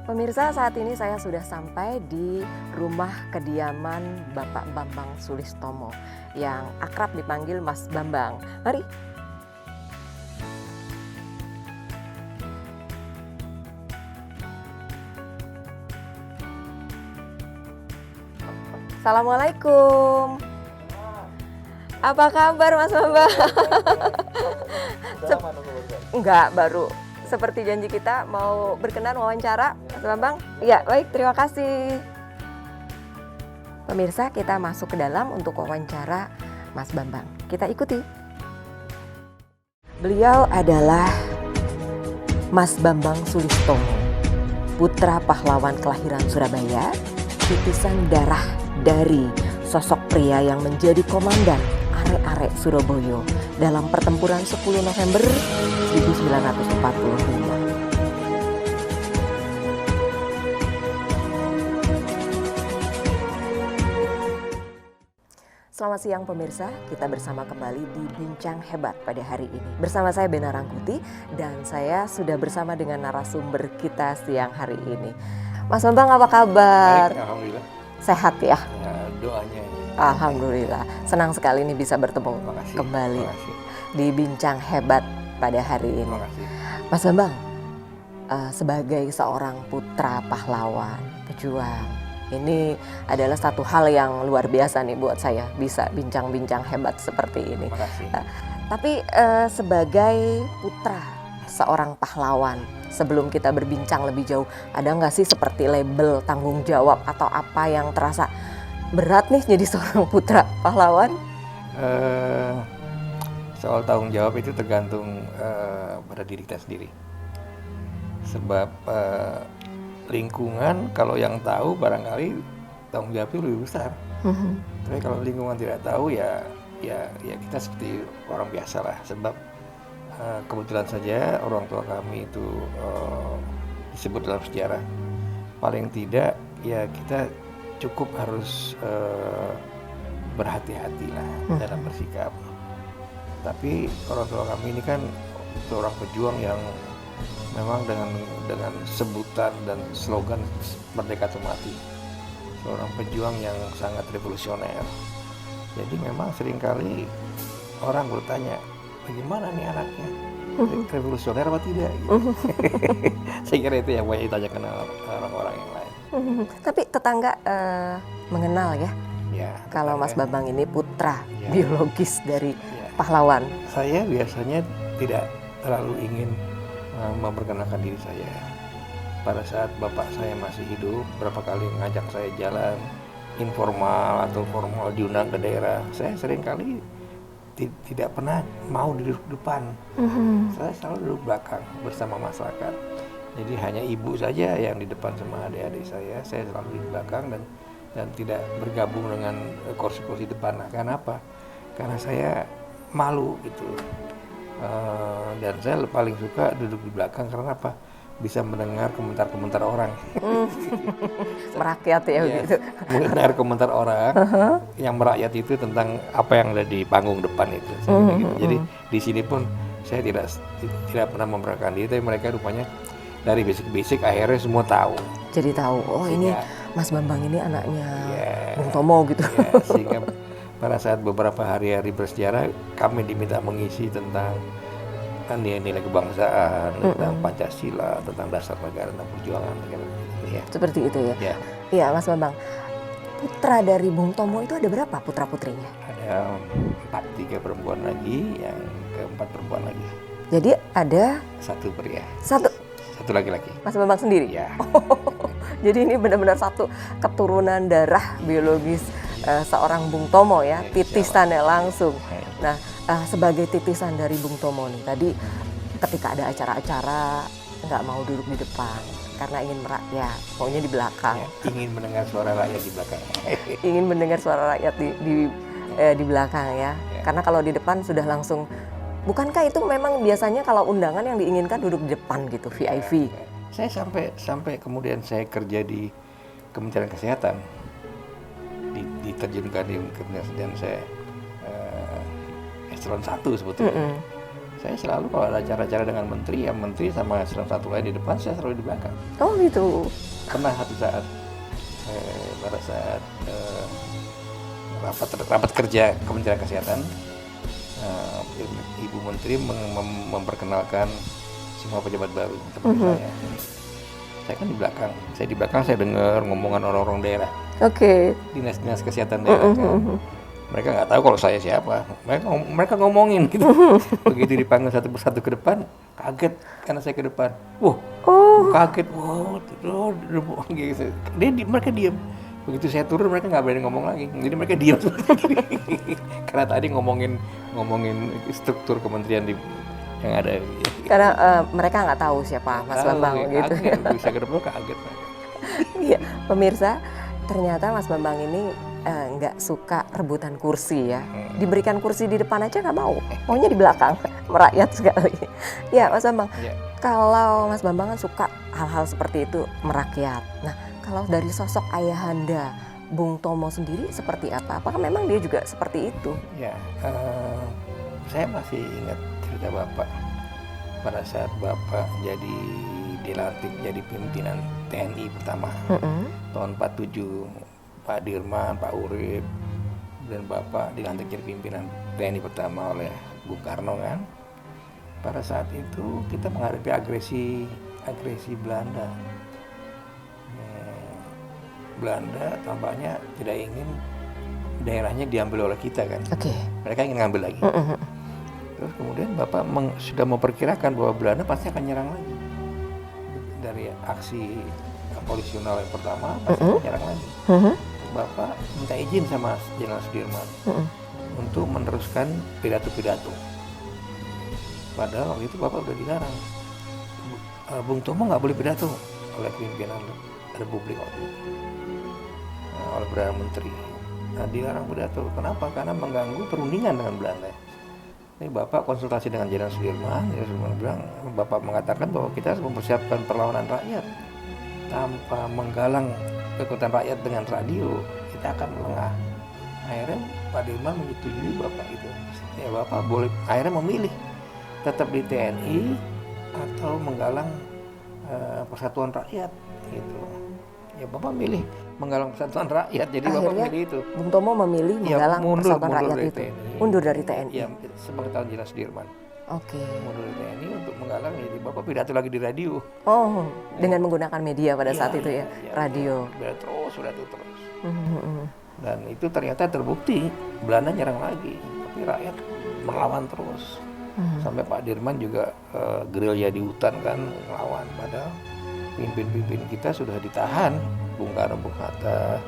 Pemirsa, saat ini saya sudah sampai di rumah kediaman Bapak Bambang Sulistomo yang akrab dipanggil Mas Bambang. Mari. Assalamualaikum. Apa kabar Mas Bambang? Enggak, baru. Seperti janji kita mau berkenan wawancara, Mas Bambang. Iya, baik, terima kasih. Pemirsa, kita masuk ke dalam untuk wawancara Mas Bambang. Kita ikuti. Beliau adalah Mas Bambang Sulistomo, putra pahlawan kelahiran Surabaya, titisan darah dari sosok pria yang menjadi komandan arek-arek Surabaya dalam pertempuran 10 November 1945. Selamat siang pemirsa, kita bersama kembali di Bincang Hebat pada hari ini. Bersama saya Bena Rangkuti dan saya sudah bersama dengan narasumber kita siang hari ini. Mas Bambang, apa kabar? Baik, alhamdulillah. Sehat ya? Ya, doanya. Alhamdulillah, senang sekali ini bisa bertemu kembali di Bincang Hebat pada hari ini. Mas Bambang, sebagai seorang putra pahlawan, pejuang, ini adalah satu hal yang luar biasa nih buat saya, bisa bincang-bincang hebat seperti ini. Tapi sebagai putra seorang pahlawan, sebelum kita berbincang lebih jauh, ada nggak sih seperti label tanggung jawab atau apa yang terasa berat nih jadi seorang putra pahlawan? Soal tanggung jawab itu tergantung pada diri kita sendiri. Sebab lingkungan kalau yang tahu barangkali tanggung jawab itu lebih besar. Tapi kalau lingkungan tidak tahu ya kita seperti orang biasa lah. Sebab kebetulan saja orang tua kami itu disebut dalam sejarah. Paling tidak ya kita cukup harus berhati-hati lah dalam bersikap. Tapi orang tua kami ini kan seorang pejuang yang memang dengan sebutan dan slogan Merdeka atau Mati. Seorang pejuang yang sangat revolusioner. Jadi memang seringkali orang bertanya, bagaimana nih anaknya? Revolusioner apa tidak? Gitu. Saya kira itu yang banyak ditanyakan orang-orang yang lain. Tapi tetangga mengenal ya, kalau Mas Bambang ini putra biologis dari pahlawan. Saya biasanya tidak terlalu ingin memperkenalkan diri saya. Pada saat bapak saya masih hidup, berapa kali ngajak saya jalan informal atau formal diundang ke daerah, saya seringkali tidak pernah mau duduk depan. Saya selalu duduk belakang bersama masyarakat. Jadi hanya ibu saja yang di depan sama adik-adik saya selalu di belakang dan tidak bergabung dengan kursi-kursi depan. Nah, karena apa? Karena saya malu gitu. Dan saya paling suka duduk di belakang karena apa? Bisa mendengar komentar-komentar orang. Merakyat ya begitu. Mendengar komentar orang yang merakyat itu tentang apa yang ada di panggung depan itu. Gitu. Jadi di sini pun saya tidak pernah memperkenalkan diri, tapi mereka rupanya dari basic akhirnya semua tahu. Jadi tahu, oh ini Mas Bambang ini anaknya Bung Tomo gitu. Sehingga pada saat beberapa hari-hari bersejarah kami diminta mengisi tentang nilai-nilai kebangsaan, tentang Pancasila, tentang dasar negara dan perjuangan. Ya. Seperti itu ya? Iya Mas Bambang. Putra dari Bung Tomo itu ada berapa putra-putrinya? Ada 4, 3 perempuan lagi, yang keempat perempuan lagi. Jadi ada? 1 pria. Satu laki-laki. Mas Bambang sendiri? Ya. Jadi ini benar-benar satu keturunan darah biologis seorang Bung Tomo ya, titisannya langsung. Nah, sebagai titisan dari Bung Tomo nih, tadi ketika ada acara-acara nggak mau duduk di depan karena ingin merakyat, maunya di belakang. Ingin mendengar suara rakyat di belakang. Ingin mendengar suara rakyat di belakang ya. Karena kalau di depan sudah langsung. Bukankah itu memang biasanya kalau undangan yang diinginkan duduk di depan gitu, VIP? Saya sampai kemudian saya kerja di Kementerian Kesehatan, diterjunkan di Kementerian Kesehatan, saya eselon 1 sebetulnya. Saya selalu kalau ada acara-acara dengan menteri, ya menteri sama satu lain di depan, saya selalu di belakang. Oh gitu. Pernah satu saat pada saat rapat kerja Kementerian Kesehatan, Ibu Menteri memperkenalkan semua pejabat baru seperti saya. Saya kan di belakang. Saya dengar ngomongan orang-orang daerah. Oke. Dinas-dinas kesehatan daerah kan. Mereka nggak tahu kalau saya siapa. Mereka ngomongin gitu. Begitu dipanggil satu persatu ke depan, kaget karena saya ke depan. Wah, kaget. Wah, gitu. Mereka diam. Begitu saya turun, mereka nggak berani ngomong lagi. Jadi mereka diam. Karena tadi ngomongin struktur kementerian yang ada. Karena mereka nggak tahu siapa Mas Bambang gitu. Bisa ke depan kaget. Iya, pemirsa, ternyata Mas Bambang ini nggak suka rebutan kursi ya. Diberikan kursi di depan aja nggak mau, maunya di belakang, merakyat sekali. Ya Mas Bambang, kalau Mas Bambang kan suka hal-hal seperti itu, merakyat. Nah, kalau dari sosok ayahanda Bung Tomo sendiri seperti apa? Apakah memang dia juga seperti itu? Ya, saya masih ingat cerita Bapak pada saat Bapak dilantik jadi pimpinan TNI pertama tahun 47. Pak Dirman, Pak Urip, dan Bapak dilantik jadi pimpinan TNI pertama oleh Bung Karno kan. Pada saat itu kita menghadapi agresi Belanda. Belanda tampaknya tidak ingin daerahnya diambil oleh kita kan. Mereka ingin ngambil lagi. Terus kemudian Bapak sudah memperkirakan bahwa Belanda pasti akan nyerang lagi. Dari aksi polisional yang pertama pasti akan nyerang lagi. Bapak minta izin sama Jenderal Sudirman untuk meneruskan pidato-pidato. Padahal waktu itu Bapak udah dilarang. Bung Tomo nggak boleh pidato oleh pimpinan Republik waktu itu, oleh Perdana Menteri. Nah, dilarang pidato. Kenapa? Karena mengganggu perundingan dengan Belanda. Ini Bapak konsultasi dengan Jenderal Sudirman. Jenderal Sudirman bilang, Bapak mengatakan bahwa kita harus mempersiapkan perlawanan rakyat. Tanpa menggalang kekuatan rakyat dengan radio, kita akan lengah. Akhirnya Pak Dirman menyetujui Bapak itu. Ya Bapak boleh akhirnya memilih tetap di TNI atau menggalang persatuan rakyat gitu. Ya Bapak milih menggalang persatuan rakyat, jadi akhirnya Bapak milih itu. Bung Tomo memilih menggalang persatuan rakyat dari itu. TNI. Mundur dari TNI. Ya, sepengetahuan Jenderal Sudirman. Mundur dari TNI untuk menggalang, jadi Bapak pidato lagi di radio. Oh, dengan menggunakan media pada saat itu ya, radio. Pidato terus. Dan itu ternyata terbukti Belanda nyerang lagi, tapi rakyat melawan terus. Sampai Pak Dirman juga gerilya di hutan kan melawan. Padahal pimpin-pimpin kita sudah ditahan, Bung Karno, Bung Hatta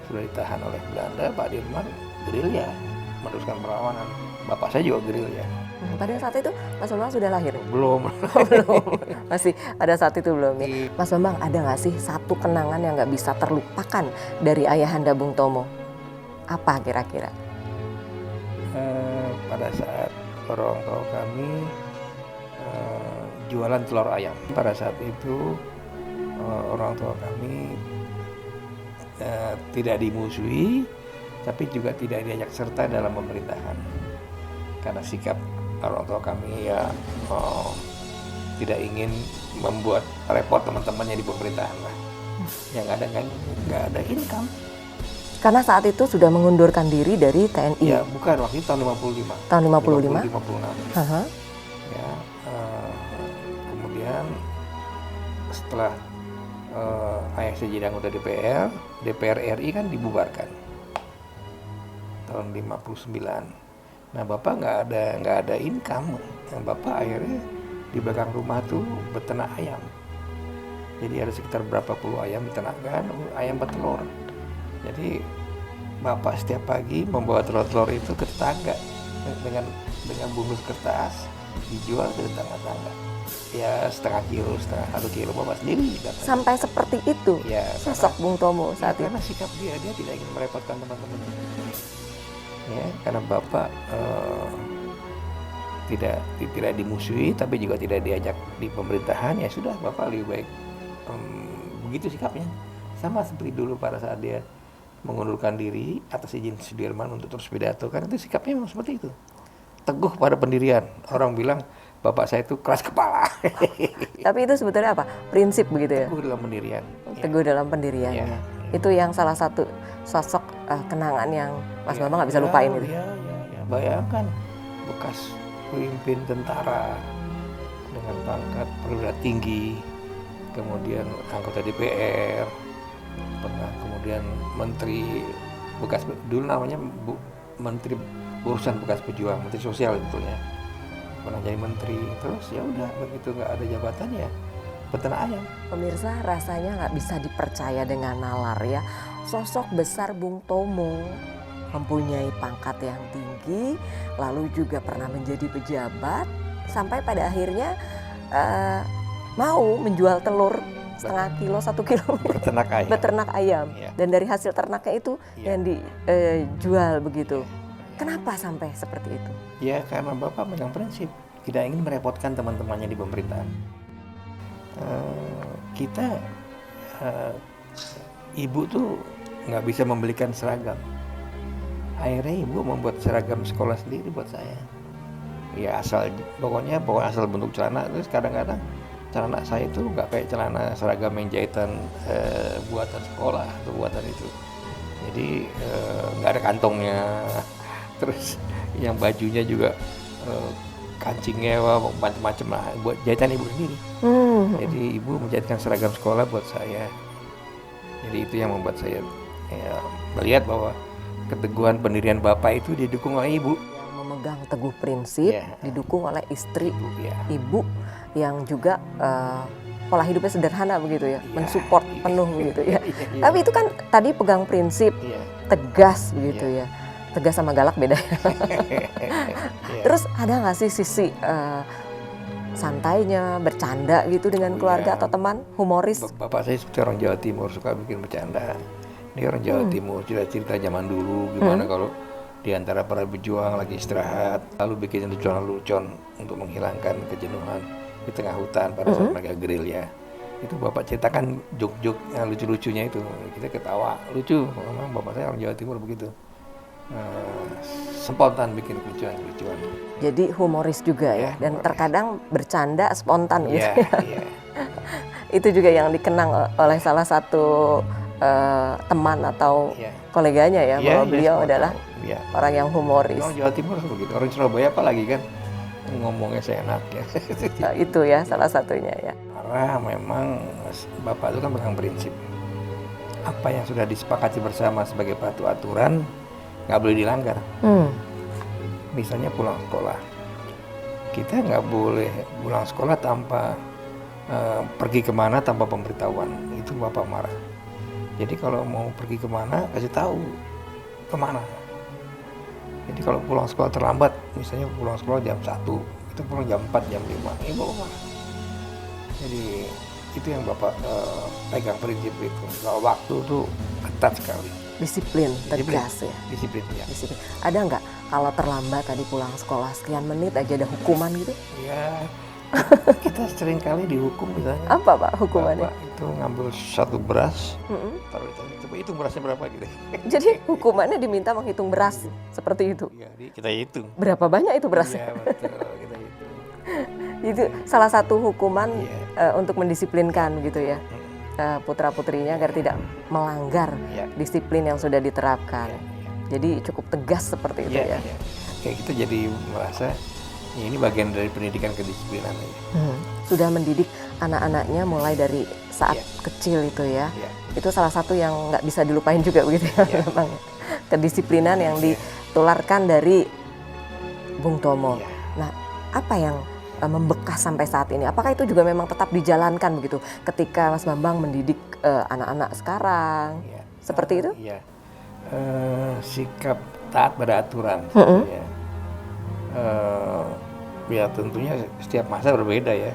sudah ditahan oleh Belanda. Pak Dirman gerilya meneruskan perlawanan. Bapak saya juga gerilya. Pada saat itu Mas Bambang sudah lahir? Belum. Belum. Masih pada saat itu belum ya. Mas Bambang, ada nggak sih satu kenangan yang nggak bisa terlupakan dari ayahanda Bung Tomo? Apa kira-kira? Pada saat orang tua kami jualan telur ayam. Pada saat itu orang tua kami tidak dimusuhi, tapi juga tidak diajak serta dalam pemerintahan. Karena sikap orang tua kami ya tidak ingin membuat repot teman-temannya di pemerintahan lah. Yang ada kan nggak ada income. Karena saat itu sudah mengundurkan diri dari TNI. Ya bukan, waktu itu tahun 55. Tahun 55? 56. Ya, kemudian setelah ayah saya jadi anggota DPR RI kan dibubarkan tahun 59. Nah Bapak nggak ada income, yang Bapak akhirnya di belakang rumah tuh beternak ayam. Jadi ada sekitar berapa puluh ayam diternakan, ayam bertelur. Jadi Bapak setiap pagi membawa telur-telur itu ke tetangga dengan bungkus kertas dijual ke tetangga-tetangga. Ya setengah kilo, satu kilo Bapak sendiri dapat. Sampai seperti itu ya, sosok Bung Tomo saat itu. Karena sikap dia tidak ingin merepotkan teman-teman. Ya, karena Bapak tidak dimusuhi, tapi juga tidak diajak di pemerintahan, ya sudah Bapak lebih baik begitu sikapnya. Sama seperti dulu pada saat dia mengundurkan diri atas izin Sudirman untuk terus pidato, kan itu sikapnya memang seperti itu. teguh pada pendirian. Orang bilang bapak saya itu keras kepala. Tapi itu sebetulnya apa? Prinsip begitu ya? Teguh dalam pendirian. Teguh dalam pendiriannya. Ya. Itu yang salah satu sosok kenangan yang Mas Bambang nggak bisa lupain itu. Ya. Bayangkan bekas pemimpin tentara dengan pangkat perwira tinggi, kemudian anggota DPR, pernah kemudian menteri bekas, dulu namanya menteri urusan bekas pejuang, menteri sosial sebetulnya, pernah jadi menteri. Terus ya udah begitu nggak ada jabatan ya peternak ayam. Pemirsa, rasanya nggak bisa dipercaya dengan nalar ya. Sosok besar Bung Tomo mempunyai pangkat yang tinggi, lalu juga pernah menjadi pejabat, sampai pada akhirnya mau menjual telur setengah kilo, 1 kilo beternak ayam. Ya. Dan dari hasil ternaknya itu Ya. yang dijual begitu. Kenapa sampai seperti itu? Ya karena bapak megang prinsip, tidak ingin merepotkan teman-temannya di pemerintahan. Kita ibu tuh nggak bisa membelikan seragam. Akhirnya ibu membuat seragam sekolah sendiri buat saya. Ya pokoknya asal bentuk celana. Terus kadang-kadang celana saya itu nggak kayak celana seragam yang jahitan buatan sekolah atau buatan itu. Jadi nggak ada kantongnya. Terus yang bajunya juga kancingnya macam-macam lah, buat jahitan ibu sendiri. Jadi ibu menjadikan seragam sekolah buat saya. Jadi itu yang membuat saya melihat bahwa keteguhan pendirian bapak itu didukung oleh ibu. Yang memegang teguh prinsip, didukung oleh istri, ibu yang juga pola hidupnya sederhana begitu ya, mensupport penuh begitu ya. Tapi itu kan tadi pegang prinsip, tegas begitu ya. Tegas sama galak beda ya. Terus ada nggak sih sisi santainya, bercanda gitu dengan keluarga atau teman, humoris? Bapak saya seperti orang Jawa Timur, suka bikin bercanda. Dia orang Jawa Timur, cerita-cerita zaman dulu gimana kalau di antara para pejuang lagi istirahat, lalu bikin lucuan-lucuan untuk menghilangkan kejenuhan di tengah hutan pada saat mereka gerilya. Itu bapak ceritakan jok-jok yang lucu-lucunya itu, kita ketawa, lucu. Memang bapak saya orang Jawa Timur begitu. Spontan bikin lucuan-lucuan. Jadi humoris juga ya, dan humoris. Terkadang bercanda spontan gitu. Itu juga yang dikenang oleh salah satu teman atau koleganya ya, bahwa beliau adalah orang yang humoris. Orang Jawa Timur begitu, orang Surabaya apalagi kan ngomongnya seenak ya. Itu ya salah satunya ya. Karena memang bapak itu kan pegang prinsip, apa yang sudah disepakati bersama sebagai patuh aturan nggak boleh dilanggar. Misalnya pulang sekolah, kita nggak boleh pulang sekolah tanpa pergi kemana tanpa pemberitahuan. Itu bapak marah. Jadi kalau mau pergi kemana kasih tahu kemana. Jadi kalau pulang sekolah terlambat, misalnya pulang sekolah jam 1, kita pulang jam 4, jam 5, ini bapak marah. Jadi itu yang bapak pegang prinsip itu. Kalau waktu tuh ketat sekali. Disiplin, tegas ya. Disiplin. Ada nggak kalau terlambat tadi pulang sekolah sekian menit aja ada hukuman gitu? Ya, kita sering kali dihukum misalnya. Apa Pak hukumannya? Bapak itu ngambil 1 beras, taruh di tangan, coba hitung berasnya berapa gitu. Jadi hukumannya diminta menghitung beras seperti itu? Iya, kita hitung. Berapa banyak itu berasnya? Iya betul, kita hitung. Itu salah satu hukuman untuk mendisiplinkan gitu ya. Putra-putrinya agar tidak melanggar disiplin yang sudah diterapkan. Jadi cukup tegas seperti itu ya. Kayak kita jadi merasa ini bagian dari pendidikan kedisiplinan. Sudah mendidik anak-anaknya mulai dari saat kecil itu ya. Itu salah satu yang nggak bisa dilupain juga begitu ya. Memang kedisiplinan yang ditularkan dari Bung Tomo. Nah, apa yang membekas sampai saat ini? Apakah itu juga memang tetap dijalankan begitu ketika Mas Bambang mendidik anak-anak sekarang? Seperti itu? Iya. Sikap taat pada aturan. Ya tentunya setiap masa berbeda ya.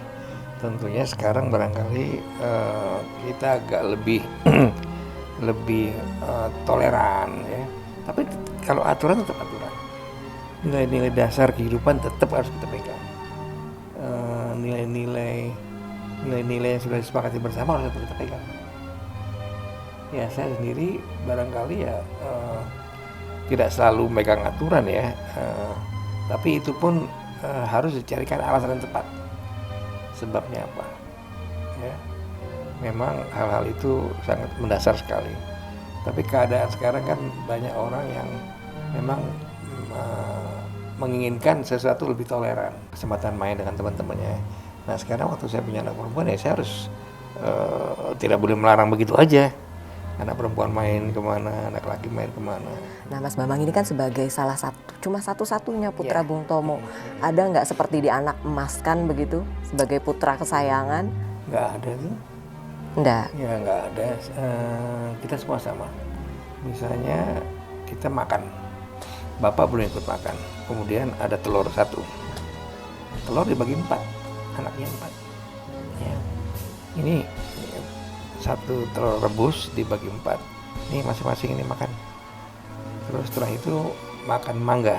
Tentunya sekarang barangkali kita agak lebih toleran ya. Tapi kalau aturan tetap aturan. Nilai-nilai dasar kehidupan tetap harus kita pegang. Nilai-nilai yang sudah disepakati bersama harus kita pegang. Ya saya sendiri barangkali ya tidak selalu megang aturan ya. Tapi itu pun harus dicarikan alasan yang tepat. Sebabnya apa? Ya, memang hal-hal itu sangat mendasar sekali. Tapi keadaan sekarang kan banyak orang yang memang menginginkan sesuatu lebih toleran, kesempatan main dengan teman-temannya. Nah sekarang waktu saya punya anak perempuan ya saya harus tidak boleh melarang begitu aja. Anak perempuan main kemana, anak laki main kemana. Nah Mas Bambang ini kan sebagai salah satu, cuma satu-satunya putra Bung Tomo. Ada nggak seperti di anak emas kan begitu, sebagai putra kesayangan? Nggak ada tuh. Enggak. Ya nggak ada. Kita semua sama. Misalnya kita makan, bapak belum ikut makan. Kemudian ada telur satu. Telur dibagi 4, anaknya 4. Ya. Ini satu telur rebus dibagi 4. Ini masing-masing ini makan. Terus setelah itu makan mangga.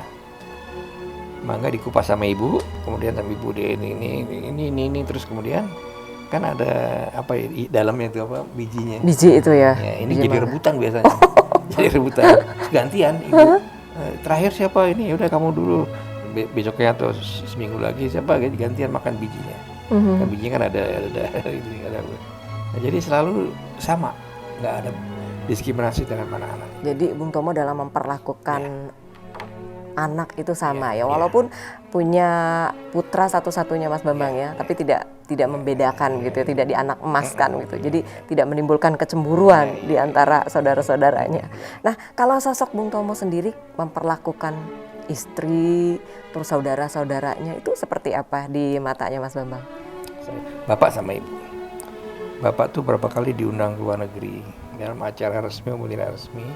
Mangga dikupas sama ibu, kemudian sama ibu dia ini terus kemudian kan ada apa ya dalamnya itu apa bijinya. Biji itu ya. Ya ini biji jadi mangga. rebutan biasanya. Jadi rebutan. Gantian ibu. Terakhir siapa ini? Ya udah kamu dulu. Besoknya atau seminggu lagi siapa gantian makan bijinya. Kan bijinya kan ada itu ada. Nah, jadi selalu sama, nggak ada diskriminasi dengan anak-anak. Jadi Bung Tomo dalam memperlakukan anak itu sama ya, walaupun punya putra satu-satunya Mas Bambang ya, tapi tidak membedakan gitu ya, tidak dianak-emaskan gitu. Jadi tidak menimbulkan kecemburuan di antara saudara-saudaranya. Nah, kalau sosok Bung Tomo sendiri memperlakukan istri terus saudara-saudaranya itu seperti apa di matanya Mas Bambang? Bapak sama ibu. Bapak tuh berapa kali diundang ke luar negeri dalam acara resmi maupun tidak resmi,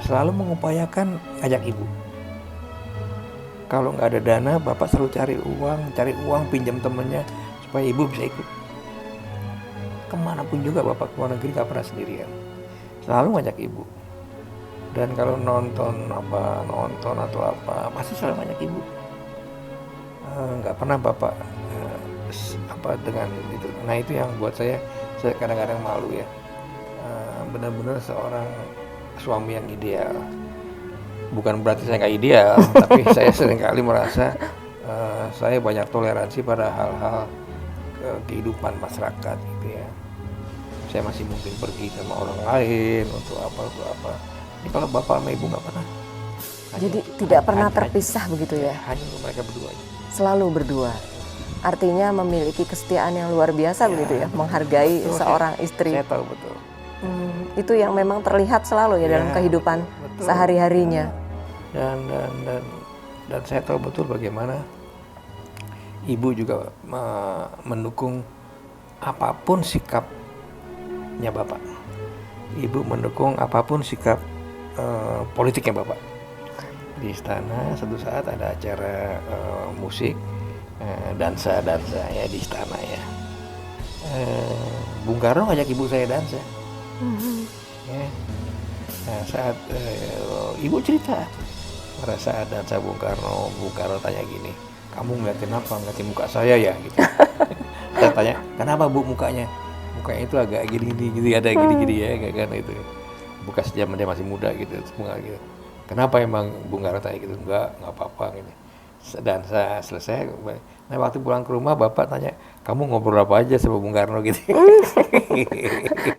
selalu mengupayakan ngajak ibu. Kalau nggak ada dana, bapak selalu cari uang pinjam temennya supaya ibu bisa ikut. Kemanapun juga bapak ke luar negeri nggak pernah sendirian, selalu ngajak ibu. Dan kalau nonton atau apa, pasti selalu ngajak ibu. Nggak pernah bapak dengan itu. Nah itu yang buat saya kadang-kadang malu ya. Benar-benar seorang suami yang ideal. Bukan berarti saya nggak ideal, tapi saya seringkali merasa saya banyak toleransi pada hal-hal kehidupan masyarakat gitu ya. Saya masih mungkin pergi sama orang lain untuk apa. Ini kalau bapak sama ibu nggak pernah. Jadi tidak pernah terpisah begitu ya? Hanya untuk mereka berdua aja. Selalu berdua. Artinya memiliki kesetiaan yang luar biasa begitu ya, menghargai seorang istri. Saya tahu betul. Itu yang memang terlihat selalu ya dalam kehidupan sehari-harinya. Dan saya tahu betul bagaimana ibu juga mendukung apapun sikapnya bapak. Ibu mendukung apapun sikap politiknya bapak. Di istana suatu saat ada acara musik. Dansa ya di istana ya. Bung Karno ngajak ibu saya dansa. Ya. Nah, saat ibu cerita pada saat dansa Bung Karno tanya gini, kamu ngeliatin apa? Ngeliatin muka saya ya gitu. Saya tanya, kenapa bu mukanya? Mukanya itu agak gini-gini gitu, ada gini-gini ya, karena itu. Bekas zaman dia masih muda gitu, gitu. Kenapa emang Bung Karno tanya gitu? Enggak apa-apa gitu. Dan saya selesai. Nah waktu pulang ke rumah bapak tanya, kamu ngobrol apa aja sama Bung Karno gitu.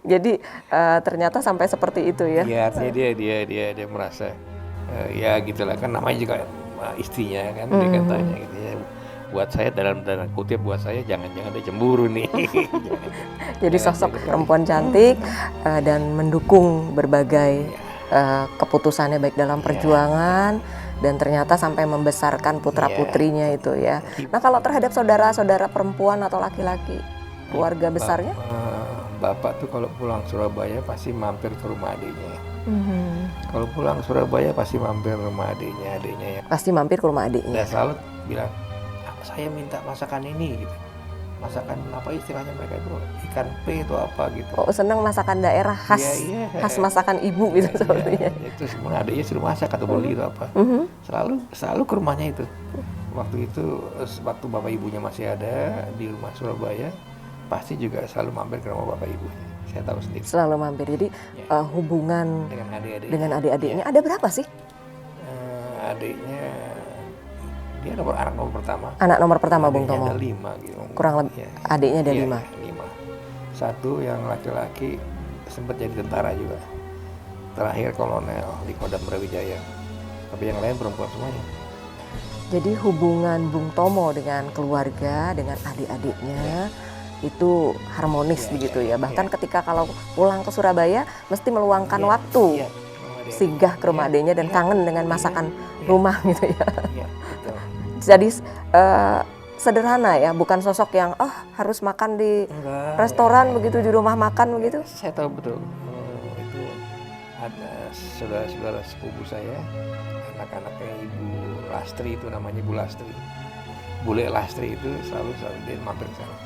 Jadi ternyata sampai seperti itu ya? Iya artinya dia merasa ya gitulah kan namanya juga istrinya kan dia kan tanya gitu ya. Buat saya dalam kutip buat saya jangan-jangan dia cemburu nih. Jadi sosok perempuan cantik dan mendukung berbagai keputusannya baik dalam perjuangan. Dan ternyata sampai membesarkan putra-putrinya itu ya. Nah kalau terhadap saudara-saudara perempuan atau laki-laki, keluarga besarnya? Bapak tuh kalau pulang Surabaya pasti mampir ke rumah adiknya. Kalau pulang Surabaya pasti mampir ke rumah adiknya ya. Pasti mampir ke rumah adiknya. Dan selalu bilang, saya minta masakan ini gitu. Masakan apa istilahnya mereka itu ikan P itu apa gitu. Oh senang masakan daerah khas, khas masakan ibu gitu sepertinya. Itu sebenarnya adiknya suruh masak atau beli itu apa. Selalu ke rumahnya itu. Waktu bapak ibunya masih ada di rumah Surabaya, pasti juga selalu mampir ke rumah bapak ibunya. Saya tahu sendiri. Selalu mampir. Jadi hubungan dengan adik-adiknya ada berapa sih? adiknya dia anak nomor pertama. Anak nomor pertama Bung Tomo. Ada 5 gitu. Kurang lebih Ya. adiknya ada 5. 5. Satu yang laki-laki sempat jadi tentara juga. Terakhir kolonel di Kodam Brawijaya. Tapi yang lain perempuan semuanya. Jadi hubungan Bung Tomo dengan keluarga, dengan adik-adiknya itu harmonis begitu ya. Bahkan ketika kalau pulang ke Surabaya mesti meluangkan waktu singgah ke rumah adiknya dan kangen dengan masakan rumah gitu ya. Betul. Jadi sederhana ya, bukan sosok yang harus makan di restoran begitu, di rumah makan begitu. Saya tahu betul. Itu ada saudara-saudara sepupu saya, anak-anaknya Ibu Lastri, itu namanya Ibu Lastri. Bule Lastri itu selalu dia mampir ke sana.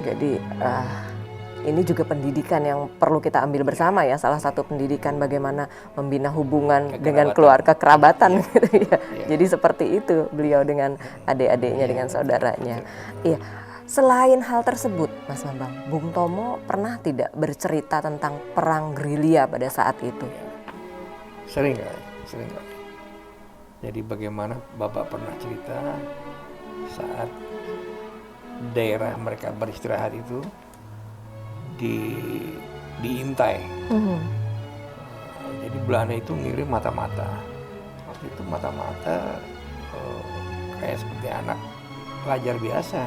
Jadi ini juga pendidikan yang perlu kita ambil bersama ya. Salah satu pendidikan bagaimana membina hubungan dengan keluarga, kerabatan gitu ya. Jadi seperti itu beliau dengan adik-adiknya, dengan saudaranya. Iya. Selain hal tersebut, Mas Bambang, Bung Tomo pernah tidak bercerita tentang perang gerilya pada saat itu? Sering kali. Jadi bagaimana Bapak pernah cerita saat daerah mereka beristirahat itu diintai. Jadi Belanda itu ngirim mata-mata. Waktu itu mata-mata kayak seperti anak pelajar biasa.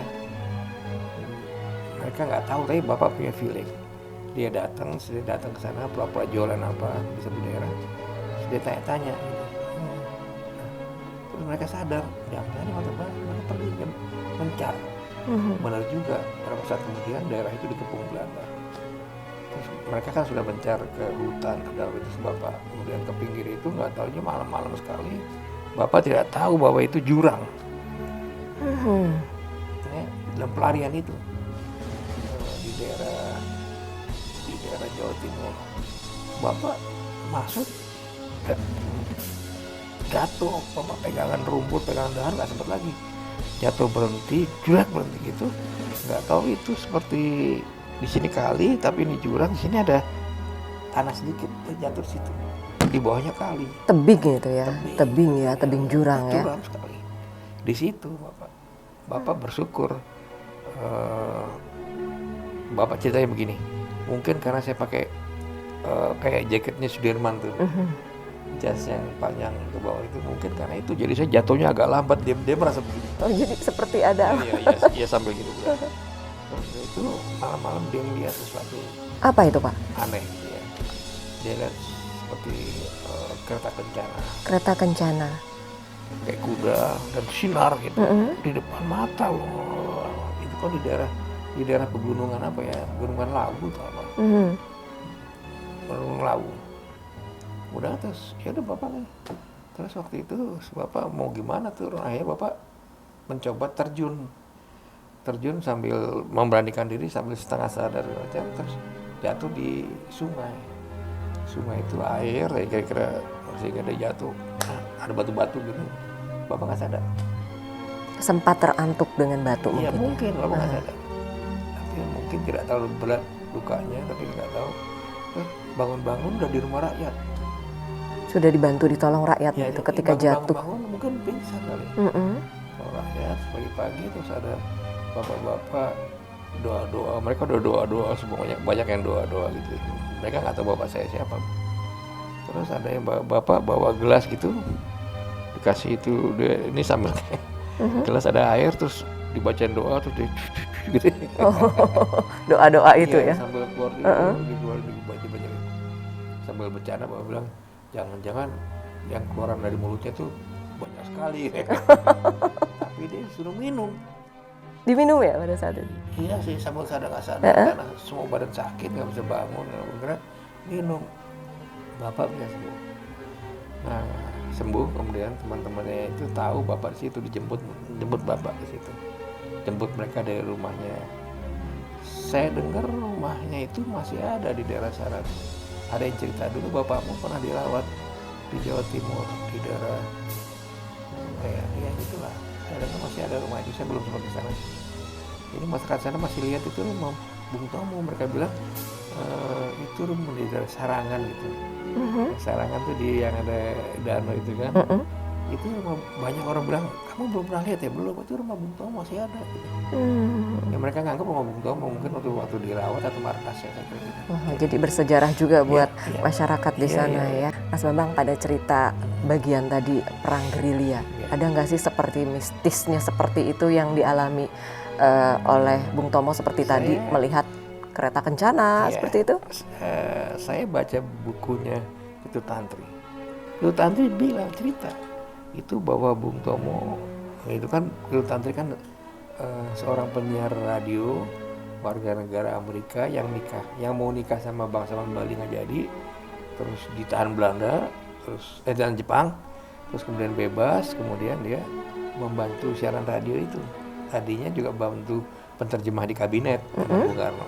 Mereka nggak tahu, tapi Bapak punya feeling. Dia datang ke sana pura-pura jualan apa di satu daerah. Terus dia tanya-tanya. Terus mereka sadar, jangan-jangan mata-mata mereka pergi mencar. Benar juga, beberapa saat kemudian daerah itu dikepung Belanda. Terus mereka kan sudah mencar ke hutan, ke dalam itu Bapak. Kemudian ke pinggir itu nggak tahunya malam-malam sekali. Bapak tidak tahu bahwa itu jurang. Ya, dalam pelarian itu di daerah Jawa Timur. Bapak masuk, jatuh, Bapak pegangan rumput, pegangan dahan nggak sempat lagi. Jatuh berhenti, jurak berhenti gitu. Nggak tahu itu seperti di sini kali, tapi ini jurang, di sini ada tanah sedikit, jatuh di situ. Di bawahnya kali. Tebing gitu ya, tebing jurang ya. Jurang sekali. Di situ Bapak bersyukur. Bapak ceritanya begini, mungkin karena saya pakai kayak jaketnya Sudirman tuh. Jas yang panjang ke bawah itu, mungkin karena itu jadi saya jatuhnya agak lambat, dia merasa begitu. Oh, jadi seperti ada Iya sambil gitu. Terus itu malam-malam dia melihat sesuatu apa itu Pak? aneh gitu ya. Dia lihat seperti kereta kencana. Kereta kencana. Kayak kuda dan sinar gitu di depan mata loh. Itu kan di daerah pegunungan apa ya? Pegunungan Lawu atau apa? Pegunungan Lawu. Udah terus ya udah Bapak nih. Terus waktu itu Bapak mau gimana tuh? Akhirnya Bapak mencoba terjun sambil memberanikan diri sambil setengah sadar macam, terus jatuh di sungai itu air ya, kira-kira sehingga dia jatuh ada batu-batu gitu. Bapak nggak sadar, Sempat terantuk dengan batu iya mungkin. mungkin Bapak nggak sadar, tapi mungkin tidak terlalu berat lukanya, tapi nggak tahu. Terus bangun-bangun udah di rumah rakyat. Sudah dibantu ditolong rakyat Ya, itu ketika jatuh. Bangun mungkin pingsan kali. Rakyat pagi-pagi terus ada bapak-bapak doa-doa, mereka udah doa-doa semuanya, banyak yang doa-doa gitu. Mereka nggak tahu bapak saya siapa. Terus ada yang bapak bawa gelas gitu, dikasih itu ini sambil gelas ada air terus dibacain doa terus gitu. Doa-doa itu ya. Sambil keluar dibaca sambil bercanda bapak bilang, jangan-jangan yang keluaran dari mulutnya tuh banyak sekali. Tapi dia suruh minum. Diminum ya pada saat itu? Iya sih, sambil sadar nggak sadar karena semua badan sakit, nggak bisa bangun, nggak bergerak, minum. Bapak bisa sembuh. Nah, sembuh kemudian teman-temannya itu tahu Bapak di situ, jemput Bapak di situ. Jemput mereka dari rumahnya. Saya dengar rumahnya itu masih ada di daerah Sarat. Ada yang cerita dulu bapakmu pernah dirawat di Jawa Timur, di daerah ya gitulah. Saya dengar masih ada rumah itu, saya belum sempat ke sana. Jadi masyarakat sana masih lihat itu rumah Bung Tomo. Mereka bilang Itu rumah di daerah Sarangan gitu. Mhm. Sarangan tuh di yang ada danau itu kan. Mhm. Itu rumah, banyak orang bilang, kamu belum pernah lihat ya? Belum, itu rumah Bung Tomo masih ada gitu. Ya mereka nganggap rumah Bung Tomo mungkin waktu dirawat atau markasnya saya kira gitu. Wah, jadi bersejarah juga buat Iya. masyarakat di Iya, sana iya. ya. Mas Bambang, pada cerita bagian tadi perang gerilya, Iya. ada nggak sih seperti mistisnya seperti itu yang dialami oleh Bung Tomo seperti tadi Saya- melihat kereta kencana Iya. seperti itu? Saya baca bukunya itu Tantri. Itu Tantri bilang cerita itu bahwa Bung Tomo itu kan, itu Tantri kan seorang penyiar radio warga negara Amerika yang mau nikah sama bangsawan Bali nggak jadi, terus ditahan Belanda, terus ditahan Jepang, terus kemudian bebas, kemudian dia membantu siaran radio itu. Tadinya juga bantu penterjemah di kabinet Bung Karno.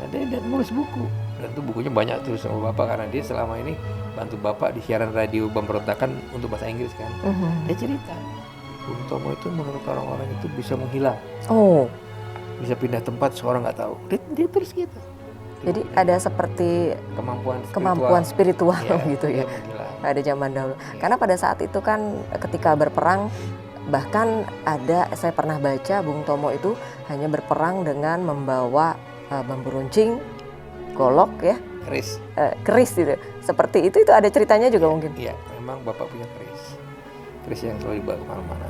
Nah, dia nulis buku, dan itu bukunya banyak tulis sama Bapak karena dia selama ini bantu Bapak di siaran radio pemberontakan untuk bahasa Inggris kan. Dia cerita Bung Tomo itu menurut orang-orang itu bisa menghilang, Oh, bisa pindah tempat seorang nggak tahu. Dia terus gitu. jadi ada seperti Kemampuan spiritual Iya, gitu ya dia menghilang. pada zaman dahulu. Karena pada saat itu kan ketika berperang, bahkan saya pernah baca Bung Tomo itu hanya berperang dengan membawa bambu runcing, golok ya, keris gitu. Seperti itu ada ceritanya juga mungkin. Iya, memang Bapak punya keris yang selalu dibawa kemana-mana.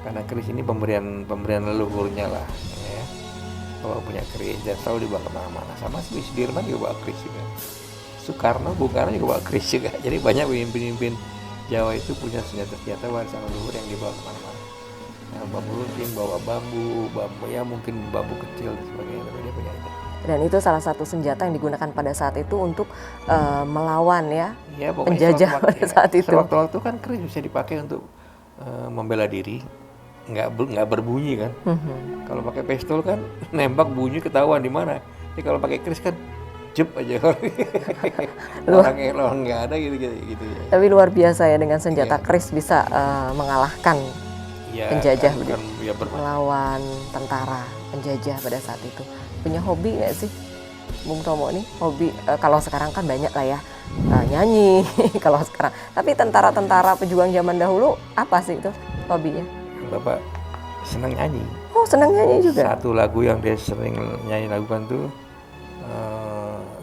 Karena keris ini pemberian leluhurnya lah, ya. Bapak punya keris dan selalu dibawa kemana-mana. Sama Sudirman juga bawa keris juga. Soekarno, Bung Karno juga bawa keris juga. Jadi banyak pemimpin Jawa itu punya senjata-senjata warisan leluhur yang dibawa kemana-mana. Nah, bambu runcing, bawa bambu ya mungkin bambu kecil dan sebagainya, tapi dia punya itu. Dan itu salah satu senjata yang digunakan pada saat itu untuk melawan ya, Ya, pokoknya penjajah pada saat itu. Sewaktu-waktu kan keris bisa dipakai untuk membela diri, nggak berbunyi kan. Kalau pakai pistol kan nembak bunyi ketahuan di mana. Jadi kalau pakai keris kan jep aja orang nggak ada gitu ya. Tapi luar biasa ya, dengan senjata keris bisa mengalahkan penjajah kan, ya melawan tentara penjajah pada saat itu. Punya hobi nggak sih Bung Tomo nih? Hobi kalau sekarang kan banyak lah ya, nyanyi kalau sekarang. Tapi tentara-tentara pejuang zaman dahulu apa sih itu hobinya? Bapak senang nyanyi. Oh, senang nyanyi juga. Satu lagu yang dia sering nyanyi lagukan tuh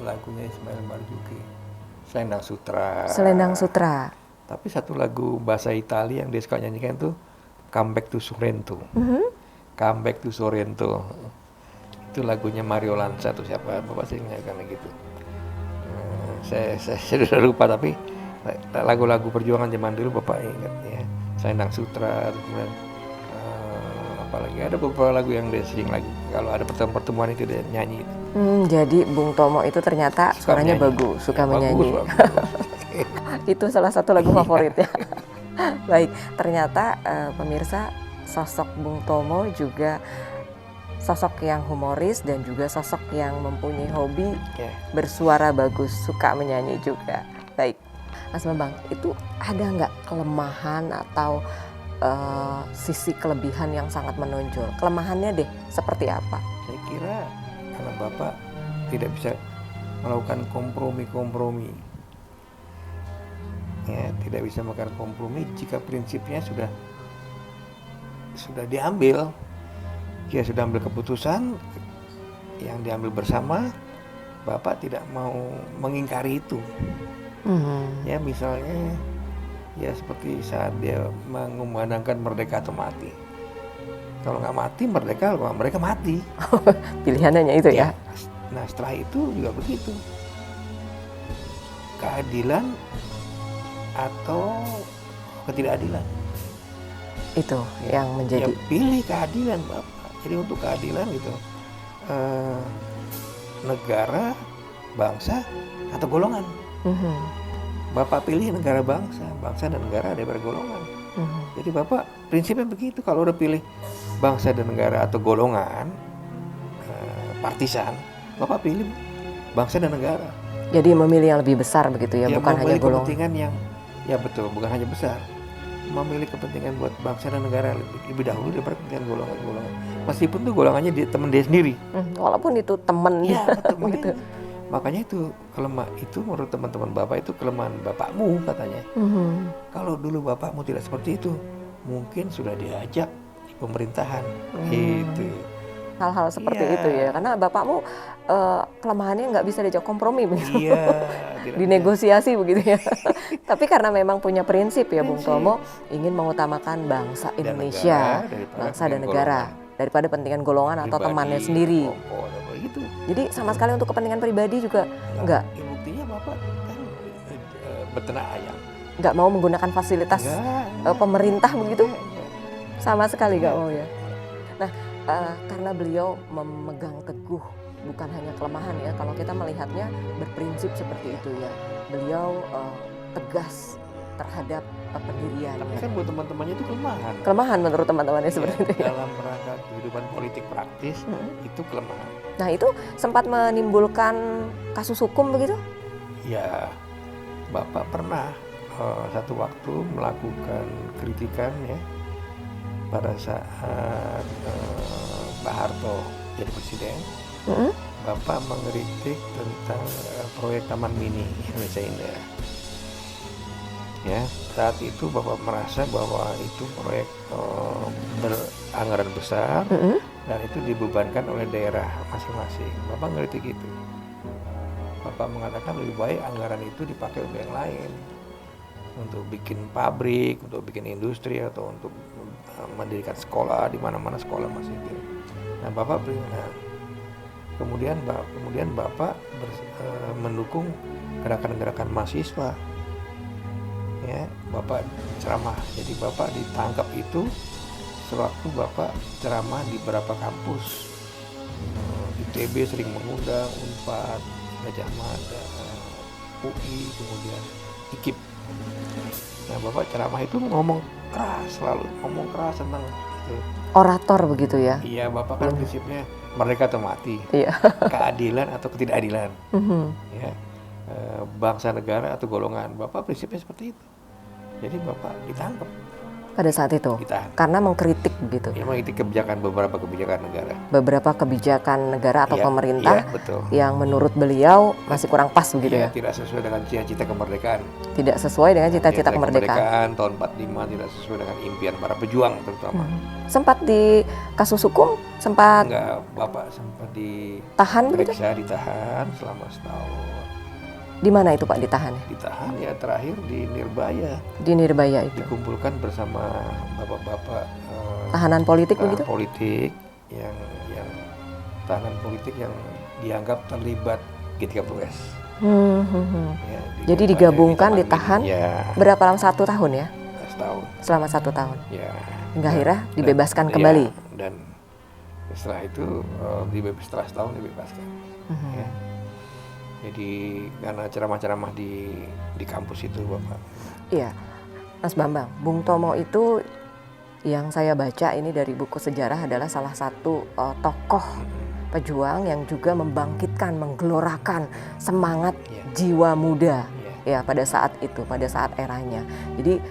lagunya Ismail Marzuki, Selendang Sutra. Selendang Sutra. Tapi satu lagu bahasa Italia yang dia suka nyanyikan tuh Come Back to Sorrento. Come Back to Sorrento. Itu lagunya Mario Lanza tuh, siapa Bapak sih nyanyikan gitu. Saya sudah lupa, tapi lagu-lagu perjuangan zaman dulu Bapak ingat ya. Selendang Sutra, kemudian apalagi ada beberapa lagu yang dia sering lagi kalau ada pertemuan itu dia nyanyi. Jadi Bung Tomo itu ternyata suaranya bagus, suka menyanyi. Bagus. Itu salah satu lagu favoritnya. Baik, ternyata pemirsa, sosok Bung Tomo juga sosok yang humoris dan juga sosok yang mempunyai hobi bersuara bagus, suka menyanyi juga. Baik, Mas Bambang, itu ada nggak kelemahan atau sisi kelebihan yang sangat menonjol? Kelemahannya deh seperti apa? Saya kira karena Bapak tidak bisa melakukan kompromi. Ya, tidak bisa melakukan kompromi jika prinsipnya sudah diambil. Dia sudah ambil keputusan yang diambil bersama, Bapak tidak mau mengingkari itu. Ya, misalnya ya seperti saat dia mengumandangkan merdeka atau mati. Kalau nggak mati merdeka, kalau mereka mati. Pilihannya itu ya. Nah, setelah itu juga begitu. Keadilan atau ketidakadilan. Itu yang menjadi. Ya, pilih keadilan, Bapak. Jadi untuk keadilan gitu, negara, bangsa, atau golongan. Bapak pilih negara, bangsa dan negara daripada golongan. Jadi Bapak prinsipnya begitu. Kalau udah pilih bangsa dan negara atau golongan, partisan, Bapak pilih bangsa dan negara. Jadi memilih yang lebih besar begitu ya, bukan hanya golongan. Kepentingan yang, ya betul, bukan hanya besar. memilih kepentingan buat bangsa dan negara lebih dahulu daripada kepentingan golongan-golongan. Meskipun tuh golongannya teman dia sendiri. Walaupun itu teman. Iya, betul. Gitu. Makanya itu itu menurut teman-teman bapak itu kelemahan bapakmu katanya. Kalau dulu bapakmu tidak seperti itu, mungkin sudah diajak di pemerintahan. Gitu. Hal-hal seperti Iya. itu ya, karena bapakmu kelemahannya nggak bisa diajak kompromi begitu. Iya. tidak Dinegosiasi begitu ya. Tapi karena memang punya prinsip ya Bung Prinsip. Tomo, ingin mengutamakan bangsa Dan Indonesia, negara daripada bangsa dan kepentingan negara daripada kepentingan golongan atau pribadi, temannya sendiri. kelompok, atau gitu. Jadi sama sekali untuk kepentingan pribadi juga enggak Ya, buktinya bapak kan beternak ayam. nggak mau menggunakan fasilitas pemerintah begitu, sama sekali nggak mau ya. Nah, karena beliau memegang teguh bukan hanya kelemahan ya, kalau kita melihatnya berprinsip seperti itu ya, beliau tegas terhadap Tapi pendiriannya. kan buat teman-temannya itu kelemahan. Kelemahan menurut teman-temannya seperti itu ya. Dalam rangka kehidupan politik praktis itu kelemahan. Nah itu sempat menimbulkan kasus hukum begitu? Ya, bapak pernah satu waktu melakukan kritikan ya pada saat Pak Harto jadi presiden. Bapak mengkritik tentang proyek Taman Mini Indonesia Indah. Ya, saat itu Bapak merasa bahwa itu proyek beranggaran besar dan itu dibebankan oleh daerah masing-masing. Bapak ngeritik itu. Bapak mengatakan lebih baik anggaran itu dipakai untuk yang lain, untuk bikin pabrik, untuk bikin industri atau untuk mendirikan sekolah di mana-mana sekolah masih itu. Nah, Bapak kemudian Bapak mendukung gerakan-gerakan mahasiswa. Ya, Bapak ceramah. Jadi Bapak ditangkap itu sewaktu Bapak ceramah di beberapa kampus. ITB sering mengundang, Unpad, Gajah Mada, UI, kemudian IKIP. Nah, Bapak ceramah itu ngomong keras, selalu ngomong keras tentang itu. Orator begitu ya? Iya, Bapak kan prinsipnya merdeka atau mati, Iya. keadilan atau ketidakadilan, ya, bangsa negara atau golongan. Bapak prinsipnya seperti itu. Jadi Bapak ditangkap. Pada saat itu? Ditahan. Karena mengkritik begitu? Ya, mengkritik beberapa kebijakan negara. Beberapa kebijakan negara atau Iya, pemerintah iya, betul. yang menurut beliau masih kurang pas begitu ya? Tidak sesuai dengan cita-cita kemerdekaan. Tidak sesuai dengan cita-cita kemerdekaan. Tahun 45 tidak sesuai dengan impian para pejuang terutama. Sempat di kasus hukum, sempat Enggak, Bapak sempat tahan begitu? diperiksa, ditahan selama setahun. Di mana itu Pak ditahannya? Ditahan ya terakhir di Nirbaya. Di Nirbaya itu? Dikumpulkan bersama bapak-bapak Tahanan politik tahanan begitu? politik yang tahanan politik yang dianggap terlibat G30S. Ya, Jadi Nirbaya, digabungkan, di Taman ditahan Mini. Ya, berapa lama? 1 tahun ya? setahun. Selama 1 tahun? Ya. Hingga akhirnya dibebaskan Dan- kembali? ya, dan setelah itu setelah setahun dibebaskan. Ya. Jadi karena ceramah-ceramah di kampus itu Bapak. Iya, Mas Bambang, Bung Tomo itu yang saya baca ini dari buku sejarah adalah salah satu tokoh pejuang yang juga membangkitkan, menggelorakan semangat jiwa muda ya pada saat itu, pada saat eranya. Jadi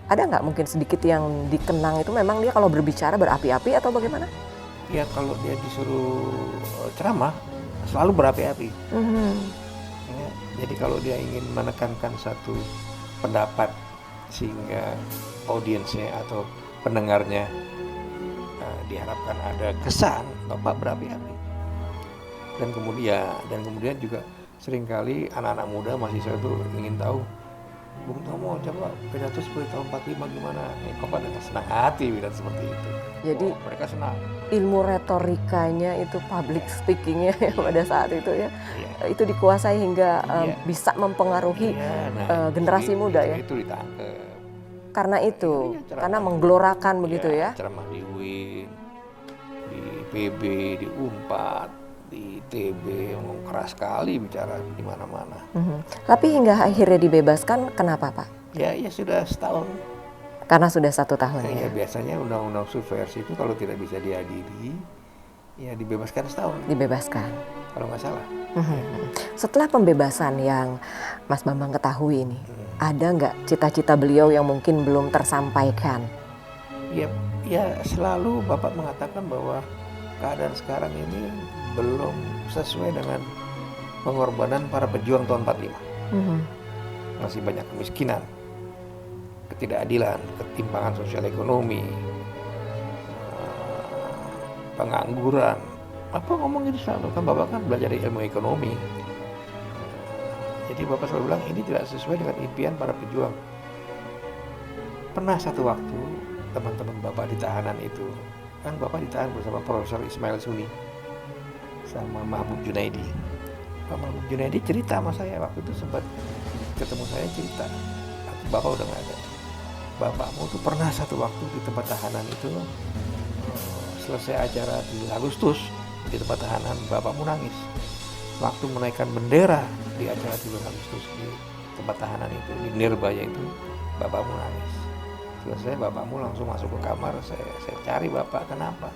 ada nggak mungkin sedikit yang dikenang itu memang dia kalau berbicara berapi-api atau bagaimana? Ya kalau dia disuruh ceramah selalu berapi-api. Ya, jadi kalau dia ingin menekankan satu pendapat sehingga audiensnya atau pendengarnya diharapkan ada kesan, Bapak berapi-api. Dan kemudian juga seringkali anak-anak muda mahasiswa itu ingin tahu, Bung Tomo coba pidato seperti tahun 45 gimana? Bapak dengan senang hati pidato seperti itu. Jadi mereka senang. Ilmu retorikanya itu public speakingnya pada saat itu ya, itu dikuasai hingga bisa mempengaruhi generasi muda ya. Itu ditangkap. Karena itu, karena menggelorakan begitu ya. Ceramah di UIN, di PB, di Unpad, di ITB, ngomong keras sekali bicara di mana-mana. Tapi hingga akhirnya dibebaskan, kenapa Pak? Ya sudah setahun. Karena sudah 1 tahun Ya ya. biasanya undang-undang subversi itu kalau tidak bisa diadili, ya dibebaskan setahun. Dibebaskan. Kalau nggak salah. Setelah pembebasan yang Mas Bambang ketahui ini, ada nggak cita-cita beliau yang mungkin belum tersampaikan? Ya selalu Bapak mengatakan bahwa keadaan sekarang ini belum sesuai dengan pengorbanan para pejuang tahun 45. Masih banyak kemiskinan, ketidakadilan, ketimpangan sosial ekonomi, pengangguran. Apa ngomong gitu selalu, kan Bapak kan belajar di ilmu ekonomi. Jadi Bapak selalu bilang ini tidak sesuai dengan impian para pejuang. Pernah satu waktu teman-teman Bapak di tahanan itu, kan Bapak ditahan bersama Profesor Ismail Suni sama Mahbub Junaidi. Pak Mahbub Junaidi cerita sama saya, waktu itu sempat ketemu saya, cerita, Bapak udah nggak ada. Bapakmu tuh pernah satu waktu di tempat tahanan itu, selesai acara di Agustus di tempat tahanan, bapakmu nangis. Waktu menaikkan bendera di acara di bulan Agustus di tempat tahanan itu, di Nirbaya itu, bapakmu nangis. Selesai bapakmu langsung masuk ke kamar, saya cari bapak, kenapa?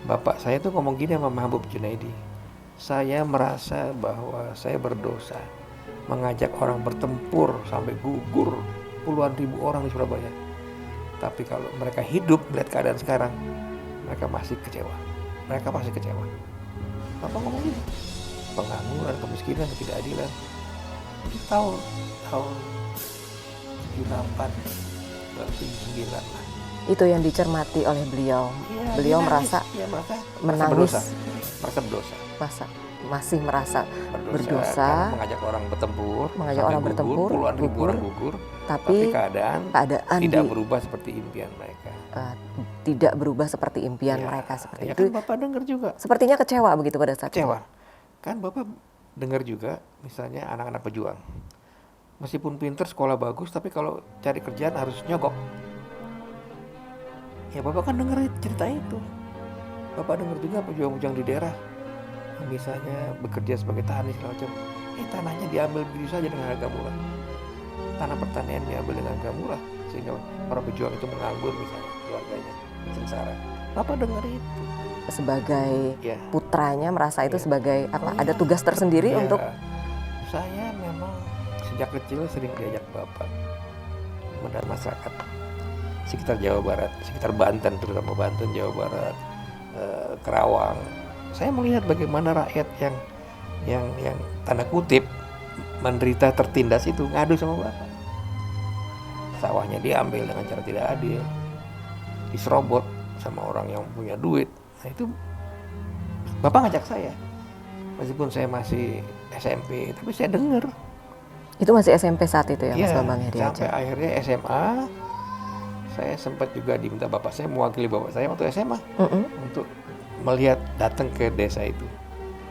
Bapak saya tuh ngomong gini sama Mahbub Junaidi, saya merasa bahwa saya berdosa mengajak orang bertempur sampai gugur puluhan ribu orang di Surabaya. Tapi kalau mereka hidup melihat keadaan sekarang, mereka masih kecewa. Mereka pasti kecewa. Bapak ngomong gitu. Pengangguran, kemiskinan, ketidakadilan. Itu tahun 78, berarti 9 lah. Itu yang dicermati oleh beliau. Ya, beliau merasa menangis, merasa berdosa. Masih merasa berdosa mengajak orang bertempur, puluhan ribu orang gugur, tapi keadaan tidak berubah seperti impian mereka. Tidak berubah seperti impian mereka seperti itu. Kan Bapak dengar juga. Sepertinya kecewa begitu pada saat kecewa. itu. Kan Bapak dengar juga, misalnya anak-anak pejuang, meskipun pinter, sekolah bagus, tapi kalau cari kerjaan harus nyogok. Ya Bapak kan dengar cerita itu. Bapak dengar juga pejuang-pejuang di daerah, misalnya bekerja sebagai tani segala macam, tanahnya diambil begitu saja dengan harga murah. Tanah pertanian diambil dengan harga murah, sehingga para pejuang itu menganggur misalnya, keluarganya sengsara. Bapak dengar itu. Sebagai putranya merasa itu sebagai apa? Ada tugas tersendiri untuk. Saya memang sejak kecil sering diajak Bapak mendapat masyarakat sekitar Jawa Barat, sekitar Banten, terutama Banten, Jawa Barat, Kerawang. Saya melihat bagaimana rakyat yang tanda kutip menderita tertindas itu ngadu sama Bapak. Sawahnya diambil dengan cara tidak adil, diserobot sama orang yang punya duit. Nah itu Bapak ngajak saya, meskipun saya masih SMP, tapi saya dengar. Itu masih SMP saat itu ya, Mas Bambang ya diajak. Sampai akhirnya SMA, saya sempat juga diminta Bapak saya mewakili Bapak saya waktu SMA untuk melihat, datang ke desa itu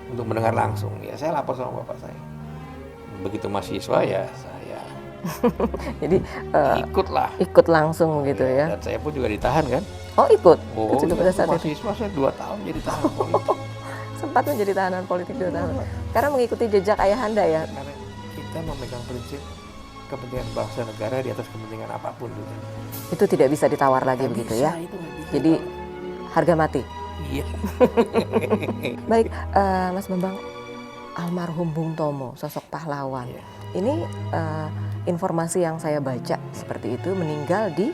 untuk mendengar langsung. Ya saya lapor sama Bapak saya. Begitu mahasiswa ya saya jadi ikut langsung gitu ya. Dan saya pun juga ditahan kan. Oh ikut? Oh itu pada saat mahasiswa itu. Saya 2 tahun jadi tahanan politik. Sempat menjadi tahanan politik 2 tahun. Karena mengikuti jejak ayahanda ya. Karena kita memegang prinsip kepentingan bangsa negara di atas kepentingan apapun gitu. Itu tidak bisa ditawar lagi begitu ya. Jadi harga mati. Iya. Baik, Mas Bambang, almarhum Bung Tomo, sosok pahlawan. Ini informasi yang saya baca seperti itu, meninggal di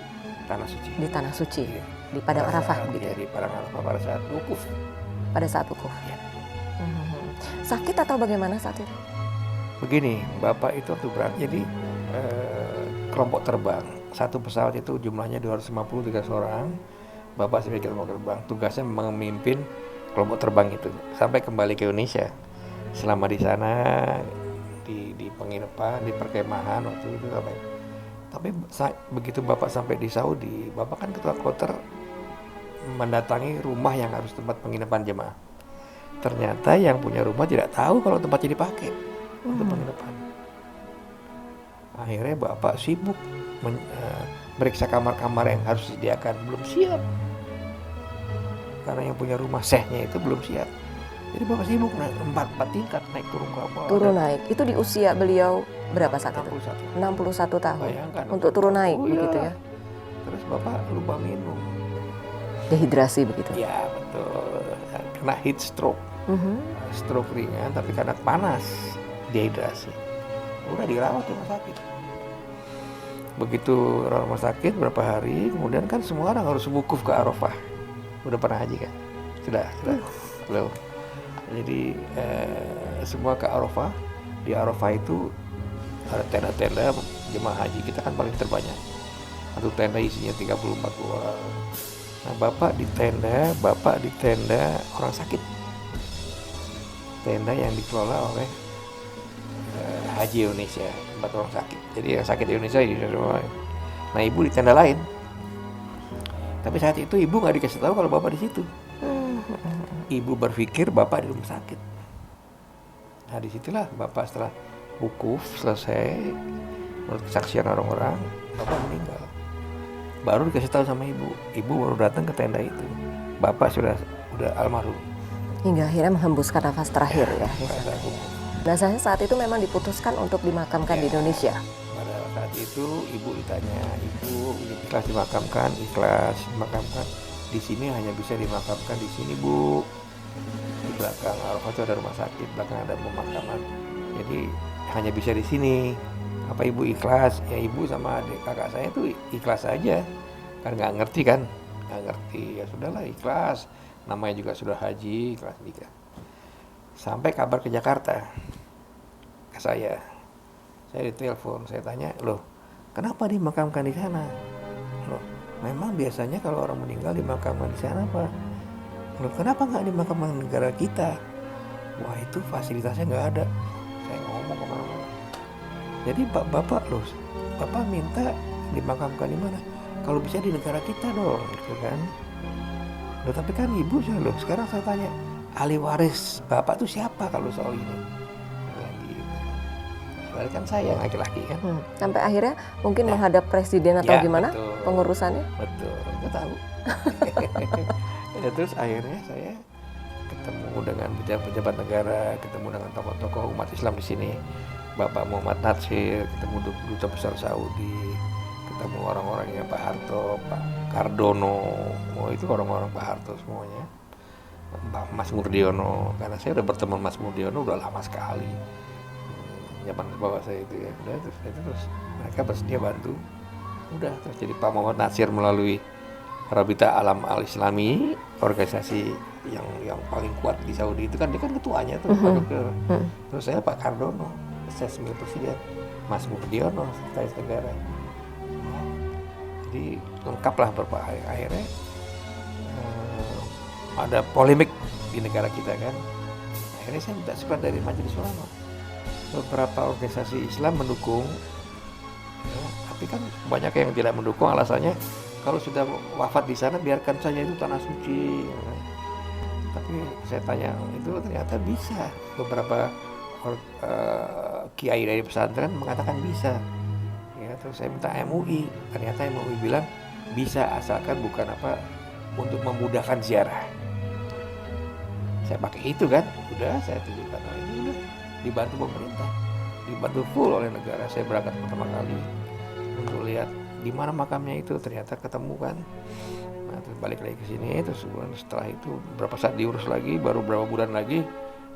Tanah Suci. Di Tanah Suci, di Padang Arafah begitu. Di Padang Arafah pada saat wukuf. Pada saat wukuf. Sakit atau bagaimana saat itu? Begini, Bapak itu waktu berangkat jadi kelompok terbang. Satu pesawat itu jumlahnya 253 orang. Bapak sebagai kelompok terbang, tugasnya memimpin kelompok terbang itu sampai kembali ke Indonesia. Selama di sana di penginapan, di perkemahan waktu itu sampai. Tapi begitu Bapak sampai di Saudi, Bapak kan ketua kloter mendatangi rumah yang harus tempat penginapan jemaah. Ternyata yang punya rumah tidak tahu kalau tempatnya dipakai untuk penginapan. Akhirnya Bapak sibuk meriksa kamar-kamar yang harus disediakan, belum siap. Karena yang punya rumah sehnya itu belum siap. Jadi Bapak sibuk naik 4 tingkat naik turun ke bawah. Turun naik. Itu di usia beliau berapa saat 61. itu? 61 tahun. Bayangkan. Untuk turun naik begitu ya. Terus Bapak lupa minum. Dehidrasi begitu. Ya betul. Kena heat stroke. stroke ringan, tapi karena panas, dehidrasi. Udah dirawat di rumah sakit. Begitu rumah sakit berapa hari, kemudian kan semua orang harus wukuf ke Arafah. Udah pernah haji kan? Sudah. Belum. Jadi semua ke Arafah. Di Arafah itu ada tenda-tenda jemaah haji kita kan paling terbanyak. Satu tenda isinya 34 orang. Nah, bapak di tenda orang sakit. Tenda yang dikelola oleh Haji Indonesia, tempat orang sakit. Jadi yang sakit di Indonesia semua. Nah, ibu di tenda lain. Tapi saat itu ibu nggak dikasih tahu kalau bapak di situ. Ibu berpikir bapak di rumah sakit. Nah, disitulah bapak setelah wukuf selesai, menurut kesaksian orang-orang, bapak meninggal. Baru dikasih tahu sama ibu. Ibu baru datang ke tenda itu. Bapak sudah almarhum. Hingga akhirnya menghembuskan nafas terakhir ya. Biasanya saat itu memang diputuskan untuk dimakamkan di Indonesia. Pada saat itu ibu ditanya, ibu ikhlas dimakamkan, ikhlas dimakamkan. Di sini hanya bisa dimakamkan di sini, Bu. Di belakang Arafah itu ada rumah sakit, belakang ada pemakaman. Jadi hanya bisa di sini. Apa ibu ikhlas? Ya ibu sama adik kakak saya itu ikhlas aja. Kan nggak ngerti kan? Nggak ngerti. Ya sudahlah ikhlas. Namanya juga sudah haji, ikhlas nikah. Sampai kabar ke Jakarta ke saya ditelepon, saya tanya, loh kenapa dimakamkan di sana? Loh memang biasanya kalau orang meninggal dimakamkan di sana Pak. Loh kenapa nggak dimakamkan di negara kita? Wah itu fasilitasnya nggak ada. Saya ngomong kemana-mana. Jadi bapak loh, bapak minta dimakamkan di mana? Kalau bisa di negara kita dong, gitu kan? Loh tapi kan ibu saya loh. Sekarang saya tanya, ahli waris bapak tuh siapa kalau soal ini? Soalnya kan saya yang laki-laki kan. Sampai akhirnya mungkin menghadap presiden atau gimana betul, pengurusannya? Betul, nggak tahu. Ya, terus akhirnya saya ketemu dengan pejabat negara, ketemu dengan tokoh-tokoh umat Islam di sini, Bapak Muhammad Natsir, ketemu duta besar Saudi, ketemu orang-orangnya Pak Harto, Pak Cardono, itu orang-orang Pak Harto semuanya. Mas Murdiono, karena saya udah bertemu Mas Murdiono udah lama sekali, zaman bapak saya itu ya. Udah terus mereka bersedia bantu. Udah terus jadi Pak Muhammad Natsir melalui Rabita Alam Al Islami, organisasi yang paling kuat di Saudi itu kan, dia kan ketuanya tuh Pak Dokter. Terus saya Pak Cardono, saya sebagai presiden, Mas Murdiono sekretaris negara. Jadi lengkaplah beberapa hari. Akhirnya ada polemik di negara kita kan. Akhirnya saya minta surat dari Majelis Ulama. Beberapa organisasi Islam mendukung, ya, tapi kan banyak yang tidak mendukung. Alasannya kalau sudah wafat di sana biarkan saja, itu tanah suci. Ya. Tapi saya tanya, itu ternyata bisa. Beberapa kiai dari pesantren mengatakan bisa. Ya, terus saya minta MUI, ternyata MUI bilang bisa asalkan bukan untuk memudahkan ziarah. Saya pakai itu kan, udah saya tunjukkan, ini udah dibantu pemerintah, dibantu full oleh negara. Saya berangkat pertama kali untuk lihat di mana makamnya itu, ternyata ketemu kan. Nah, terus balik lagi ke sini, terus setelah itu berapa saat diurus lagi, baru berapa bulan lagi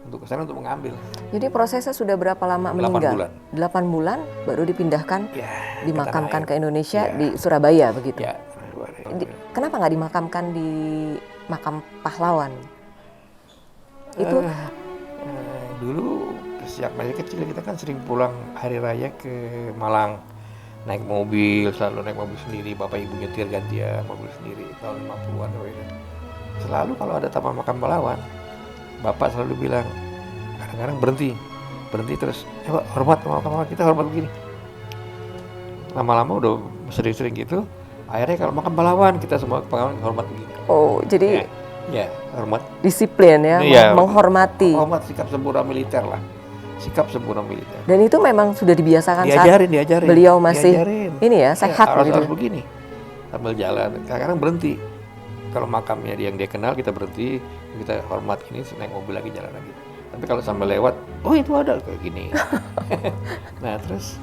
untuk ke sana untuk mengambil. Jadi prosesnya sudah berapa lama meninggal? 8 bulan baru dipindahkan, ya, dimakamkan ke Indonesia, ya. Di Surabaya begitu. Ya, kenapa nggak dimakamkan di makam pahlawan? Itu dulu sejak masih kecil kita kan sering pulang hari raya ke Malang, naik mobil, selalu naik mobil sendiri, bapak ibu nyetir gantian mobil sendiri tahun 50-an. Selalu kalau ada taman makam pahlawan, bapak selalu bilang, kadang-kadang berhenti terus, coba hormat makam pahlawan, kita hormat begini. Lama-lama udah sering-sering gitu, akhirnya kalau makam pahlawan kita semua hormat begini. Oh, jadi ya, hormat. Disiplin ya, menghormati. Menghormat sikap sempurna militer lah. Sikap sempurna militer. Dan itu memang sudah dibiasakan diajarin. Beliau masih ini ya, sehat harus gitu. Begini. Sambil jalan, kadang-kadang berhenti. Kalau makamnya yang dia kenal, kita berhenti, kita hormat ini, naik mobil lagi, jalan lagi. Tapi kalau sambil lewat, oh itu ada kayak gini. Nah, terus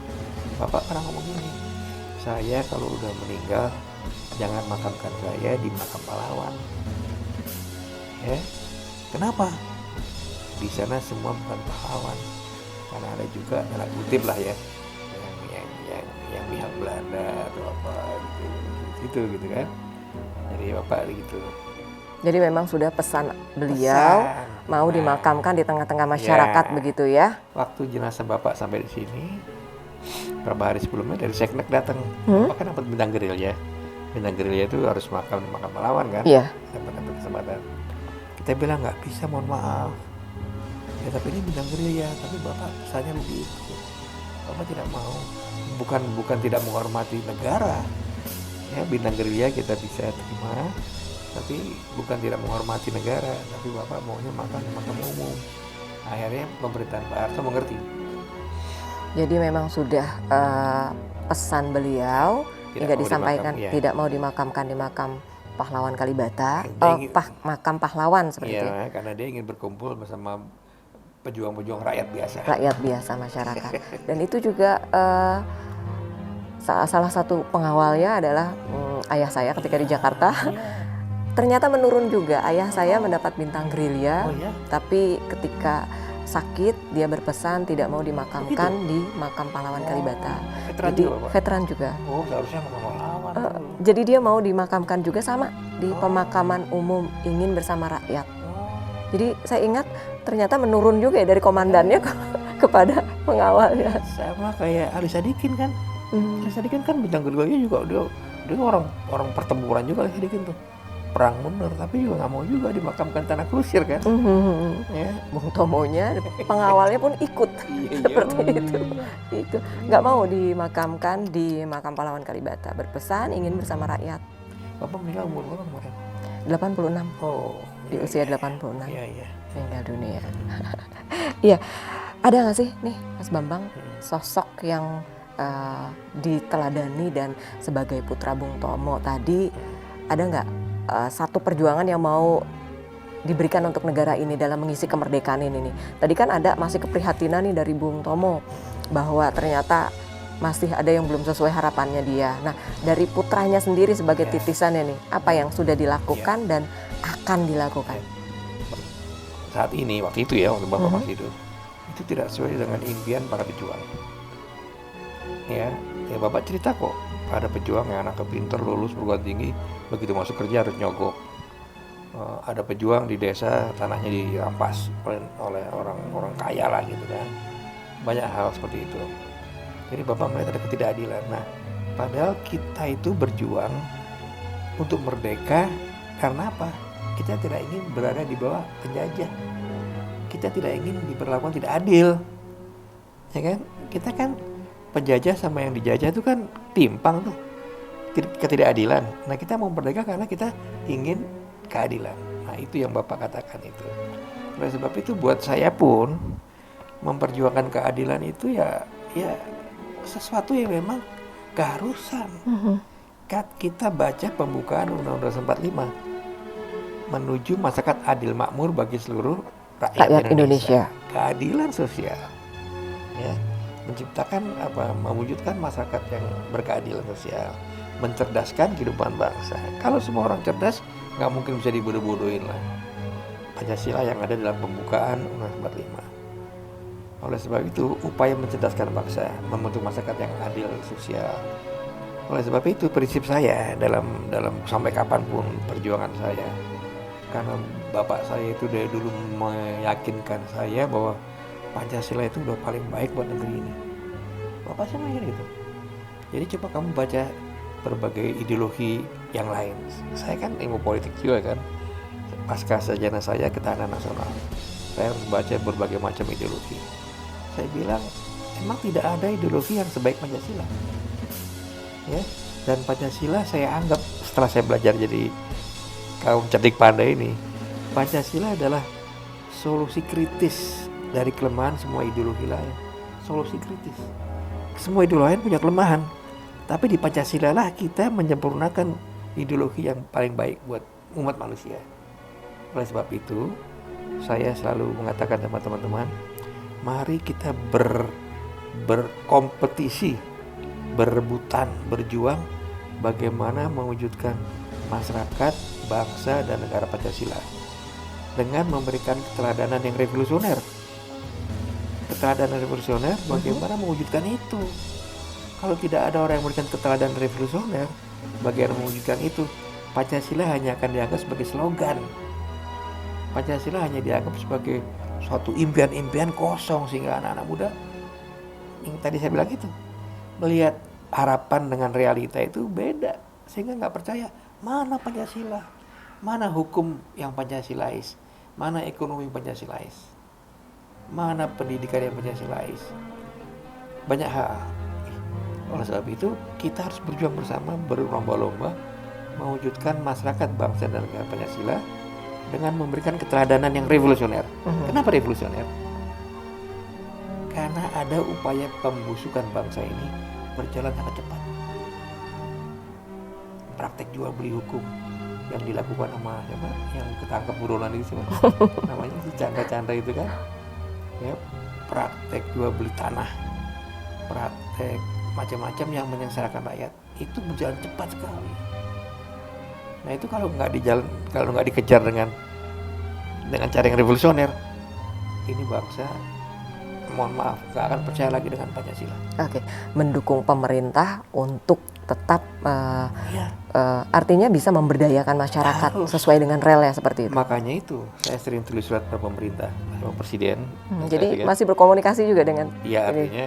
bapak pernah ngomong gini, saya kalau udah meninggal, jangan makamkan saya di makam pahlawan. Ya, kenapa? di sana semua bukan pahlawan, karena ada juga tanda kutip lah ya yang pihak Belanda atau apa gitu kan. Jadi bapak gitu. Jadi memang sudah pesan beliau mau dimakamkan di tengah-tengah masyarakat begitu ya. Waktu jenazah bapak sampai di sini, beberapa hari sebelumnya dari Seknek datang, bapak kan dapat bintang gerilya. Bintang gerilya itu harus makam di makam pahlawan kan? Iya. Dapat kesempatan. Kita bilang nggak bisa, mohon maaf. Ya tapi ini bintang gerilya, tapi bapak pesannya begitu. Bapak tidak mau, bukan tidak menghormati negara. Ya bintang gerilya kita bisa terima, tapi bukan tidak menghormati negara, tapi bapak maunya makan di makam umum. Akhirnya pemerintahan Pak Harto mengerti. Jadi memang sudah pesan beliau hingga disampaikan tidak mau dimakamkan di makam pahlawan Kalibata, makam pahlawan seperti itu. Iya, karena dia ingin berkumpul bersama pejuang-pejuang rakyat biasa. Rakyat biasa, masyarakat. Dan itu juga salah satu pengawalnya adalah ayah saya ketika di Jakarta. Ternyata menurun juga. Ayah saya mendapat bintang gerilya, tapi ketika sakit dia berpesan tidak mau dimakamkan di makam pahlawan Kalibata. Jadi veteran juga. Oh, seharusnya makam pahlawan. Jadi dia mau dimakamkan juga sama di pemakaman umum, ingin bersama rakyat. Jadi saya ingat ternyata menurun juga ya dari komandannya kepada pengawalnya. Sama kayak Ali Sadikin kan. Ali Sadikin kan bintang gerilya juga, dia orang pertempuran juga Ali Sadikin tuh. Perang bener, tapi juga nggak mau juga dimakamkan tanah kusir kan. Ya. Bung Tomonya, pengawalnya pun ikut seperti itu. Itu nggak mau dimakamkan di makam pahlawan Kalibata, berpesan ingin bersama rakyat. Bapak meninggal umur berapa kemarin? 86. Oh, di usia 86. Iya. Meninggal dunia. Iya, ada nggak sih nih Mas Bambang sosok yang diteladani dan sebagai putra Bung Tomo tadi, ada nggak satu perjuangan yang mau diberikan untuk negara ini dalam mengisi kemerdekaan ini nih? Tadi kan ada masih keprihatinan nih dari Bung Tomo bahwa ternyata masih ada yang belum sesuai harapannya dia. Nah, dari putranya sendiri sebagai titisannya nih, apa yang sudah dilakukan dan akan dilakukan? Saat ini, waktu itu ya, waktu Bapak masih hidup, itu tidak sesuai dengan impian para pejuang. Ya Bapak cerita kok, ada pejuang yang anaknya pinter, lulus perguruan tinggi, begitu masuk kerja harus nyogok. Ada pejuang di desa tanahnya dirampas oleh orang kaya lah gitu kan. Banyak hal seperti itu. Jadi Bapak melihat ada ketidakadilan. Nah, padahal kita itu berjuang untuk merdeka karena apa? Kita tidak ingin berada di bawah penjajah. Kita tidak ingin diperlakukan tidak adil. Ya kan? Kita kan penjajah sama yang dijajah itu kan timpang tuh, ketidakadilan. Nah kita mau merdeka karena kita ingin keadilan. Nah itu yang Bapak katakan itu. Oleh sebab itu buat saya pun memperjuangkan keadilan itu ya sesuatu yang memang keharusan. Kita baca pembukaan Undang-Undang 45 menuju masyarakat adil makmur bagi seluruh rakyat Indonesia. Keadilan sosial. Ya. Menciptakan mewujudkan masyarakat yang berkeadilan sosial, mencerdaskan kehidupan bangsa. Kalau semua orang cerdas, nggak mungkin bisa dibodoh-bodohin lah. Pancasila yang ada dalam pembukaan Undang-Undang 45. Oleh sebab itu, upaya mencerdaskan bangsa, membentuk masyarakat yang adil sosial. Oleh sebab itu, prinsip saya dalam sampai kapanpun perjuangan saya, karena bapak saya itu dari dulu meyakinkan saya bahwa Pancasila itu udah paling baik buat negeri ini. Bapak saya mikir gitu. Jadi coba kamu baca berbagai ideologi yang lain. Saya kan ilmu politik juga kan. Pasca sarjana saya ketahanan nasional. Saya membaca berbagai macam ideologi. Saya bilang emang tidak ada ideologi yang sebaik Pancasila. Ya, dan Pancasila saya anggap setelah saya belajar jadi kaum cerdik pandai ini, Pancasila adalah solusi kritis dari kelemahan semua ideologi lain. Solusi kritis. Semua ideologi lain punya kelemahan, tapi di Pancasila lah kita menyempurnakan ideologi yang paling baik buat umat manusia. Oleh sebab itu, saya selalu mengatakan sama teman-teman, mari kita berkompetisi, berebutan, berjuang bagaimana mewujudkan masyarakat, bangsa, dan negara Pancasila. dengan memberikan keteladanan yang revolusioner. Keteladanan revolusioner, bagaimana mewujudkan itu? Kalau tidak ada orang yang memberikan keteladanan revolusioner, bagaimana mewujudkan itu? Pancasila hanya akan dianggap sebagai slogan. Pancasila hanya dianggap sebagai suatu impian-impian kosong, sehingga anak-anak muda yang tadi saya bilang itu melihat harapan dengan realita itu beda, sehingga nggak percaya mana Pancasila, mana hukum yang Pancasilais, mana ekonomi Pancasilais, mana pendidikan yang Pancasilais, banyak hal. Oleh sebab itu kita harus berjuang bersama, berlomba-lomba mewujudkan masyarakat bangsa dan negara Pancasila dengan memberikan keteladanan yang revolusioner. Kenapa revolusioner? Karena ada upaya pembusukan bangsa ini berjalan sangat cepat. Praktek jual beli hukum yang dilakukan sama siapa? Yang ketangkep buronan itu siapa? Namanya si Chandra itu kan. Ya, praktek jual beli tanah, praktek macam-macam yang menyengsarakan rakyat itu berjalan cepat sekali. Nah itu kalau nggak dikejar dengan cara yang revolusioner, ini bangsa, mohon maaf, nggak akan percaya lagi dengan Pancasila. Oke, mendukung pemerintah untuk tetap artinya bisa memberdayakan masyarakat sesuai dengan rel ya seperti itu. Makanya itu saya sering tulis surat ke pemerintah, sama presiden. Jadi masih berkomunikasi juga dengan. Iya, artinya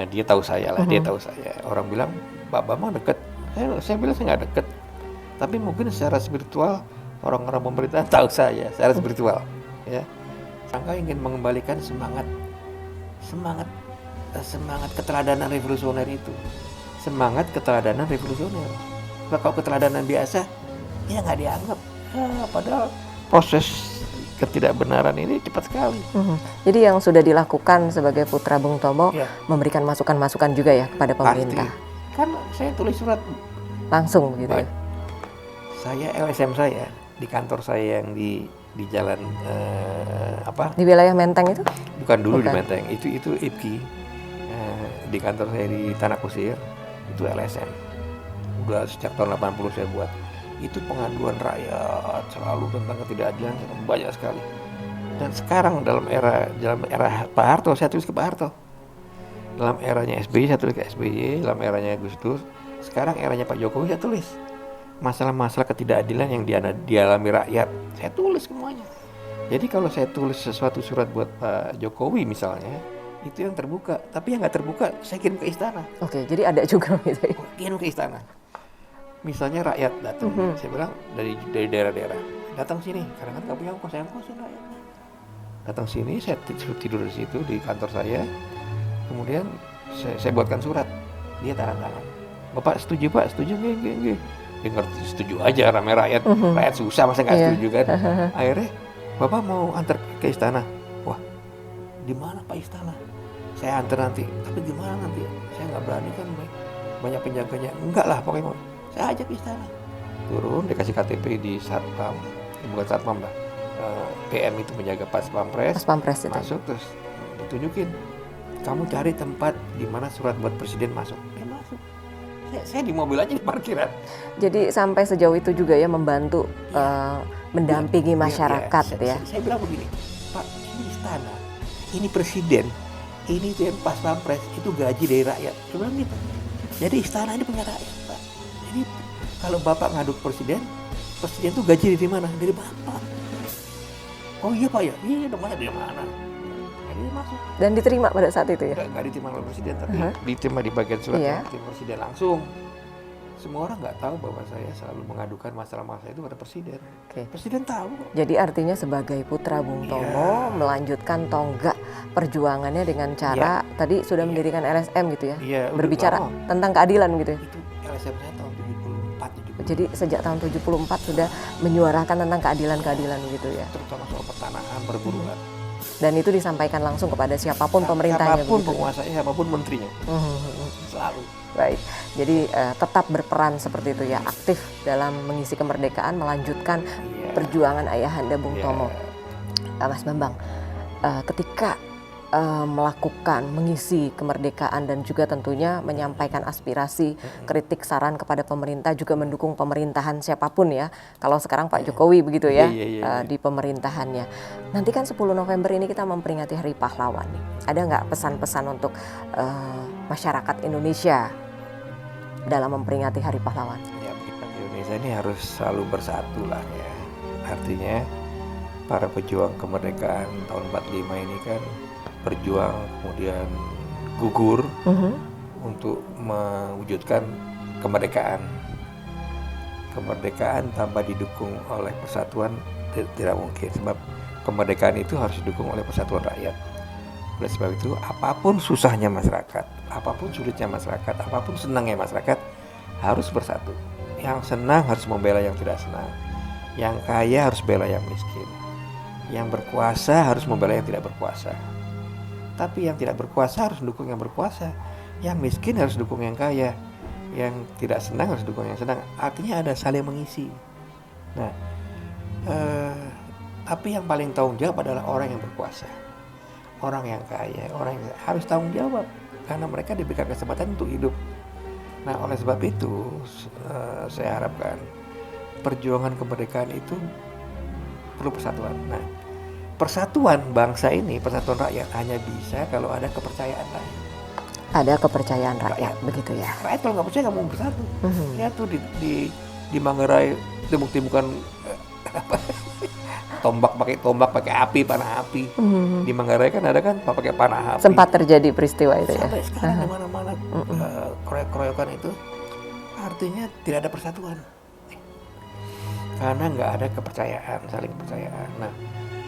dia tahu saya lah, dia tahu saya. Orang bilang Pak Bambang dekat, saya bilang saya nggak dekat. Tapi mungkin secara spiritual orang-orang pemerintah tahu saya secara spiritual, ya. Sangka ingin mengembalikan semangat keteladanan revolusioner itu, semangat keteladanan revolusioner. Kalau keteladanan biasa, ya nggak dianggap. Padahal proses ketidakbenaran ini cepat sekali. Jadi yang sudah dilakukan sebagai putra Bung Tomo memberikan masukan-masukan juga ya kepada pemerintah. Pasti. Kan saya tulis surat langsung gitu. Saya LSM saya di kantor saya yang di jalan di wilayah Menteng itu? Bukan dulu. Di Menteng, itu IPKI. Di kantor saya di Tanah Kusir itu LSM. Udah sejak tahun 80 saya buat. Itu pengaduan rakyat selalu tentang ketidakadilan banyak sekali. Dan sekarang dalam era Pak Harto saya tulis ke Pak Harto. Dalam eranya SBY saya tulis ke SBY, dalam eranya Gus Dur. Sekarang eranya Pak Jokowi saya tulis. Masalah-masalah ketidakadilan yang dialami rakyat, saya tulis semuanya. Jadi kalau saya tulis sesuatu surat buat Pak Jokowi misalnya, itu yang terbuka. Tapi yang nggak terbuka, saya kirim ke istana. Oke, jadi ada juga gitu ya? Kirim ke istana. Misalnya rakyat datang, saya bilang dari daerah-daerah, datang sini, karena kan nggak punya ongkos, saya ongkosin rakyatnya. Datang sini, saya tidur di situ di kantor saya. Kemudian saya buatkan surat, dia tanda tangan. Bapak setuju Pak, setuju nggih. Dia ngerti setuju aja, ramai rakyat, rakyat susah masa nggak setuju kan. Akhirnya Bapak mau antar ke istana. Wah, di mana Pak istana? Saya antar nanti. Tapi gimana nanti? Saya nggak berani kan, banyak penjaganya. Enggak lah, pokoknya saya ajak ke istana. Turun, dikasih KTP di Satpam, bukan Satpam lah. PM itu menjaga Pas Pampres itu. Masuk terus ditunjukin. Kamu cari tempat di mana surat buat presiden masuk. Masuk. Saya di mobil aja di parkiran. Jadi sampai sejauh itu juga ya membantu mendampingi masyarakat ya. Saya bilang begini, Pak, ini istana, ini presiden, ini tuh yang Pas Pampres, itu gaji dari rakyat. Saya bilang gitu. Jadi istana ini punya rakyat, Pak. Jadi kalau Bapak ngadu ke presiden tuh gaji dari mana? Dari Bapak. Oh iya Pak ya? Iya dong, masa dari mana? Jadi masuk. Dan diterima pada saat itu ya? Nggak diterima oleh presiden, tapi diterima di bagian surat diterima presiden langsung. Semua orang nggak tahu bahwa saya selalu mengadukan masalah-masalah itu pada presiden. Presiden tahu. Jadi artinya sebagai putra Bung Tomo melanjutkan tonggak perjuangannya dengan cara tadi sudah mendirikan LSM gitu ya? Berbicara tentang keadilan gitu ya? Itu LSM saya tahun 74. Jadi sejak tahun 74 sudah menyuarakan tentang keadilan-keadilan gitu ya? Terutama soal pertanahan, perburuan. Dan itu disampaikan langsung kepada siapapun pemerintahnya. Siapapun penguasanya, siapapun menterinya. Selalu. Baik, jadi tetap berperan seperti itu ya, aktif dalam mengisi kemerdekaan, melanjutkan perjuangan ayahanda Bung Tomo. Mas Bambang, ketika melakukan, mengisi kemerdekaan dan juga tentunya menyampaikan aspirasi, kritik, saran kepada pemerintah, juga mendukung pemerintahan siapapun ya. Kalau sekarang Pak Jokowi begitu ya, di pemerintahannya. Nanti kan 10 November ini kita memperingati Hari Pahlawan nih. Ada nggak pesan-pesan untuk masyarakat Indonesia dalam memperingati Hari Pahlawan? Ya, kita di Indonesia ini harus selalu bersatu lah ya. Artinya para pejuang kemerdekaan tahun 45 ini kan berjuang kemudian gugur untuk mewujudkan kemerdekaan. Kemerdekaan tanpa didukung oleh persatuan tidak mungkin, sebab kemerdekaan itu harus didukung oleh persatuan rakyat. Oleh sebab itu, apapun susahnya masyarakat, apapun sulitnya masyarakat, apapun senangnya masyarakat, harus bersatu. Yang senang harus membela yang tidak senang, yang kaya harus bela yang miskin, yang berkuasa harus membela yang tidak berkuasa. Tapi yang tidak berkuasa harus dukung yang berkuasa, yang miskin harus dukung yang kaya, yang tidak senang harus dukung yang senang. Artinya ada saling mengisi. Nah, tapi yang paling tanggung jawab adalah orang yang berkuasa, orang yang kaya, orang yang harus tanggung jawab karena mereka diberikan kesempatan untuk hidup. Nah, oleh sebab itu saya harapkan perjuangan kemerdekaan itu perlu persatuan. Nah, persatuan bangsa ini, persatuan rakyat hanya bisa kalau ada kepercayaan rakyat. Ada kepercayaan rakyat, begitu ya. Rakyat kalau nggak percaya nggak mau bersatu. Ya tuh di Manggarai ditemukan tombak pakai api, panah api. Di Manggarai kan ada kan pakai panah api. Sempat terjadi peristiwa itu ya. Sampai sekarang di mana-mana keroyokan itu artinya tidak ada persatuan. Karena nggak ada kepercayaan, saling kepercayaan. Nah,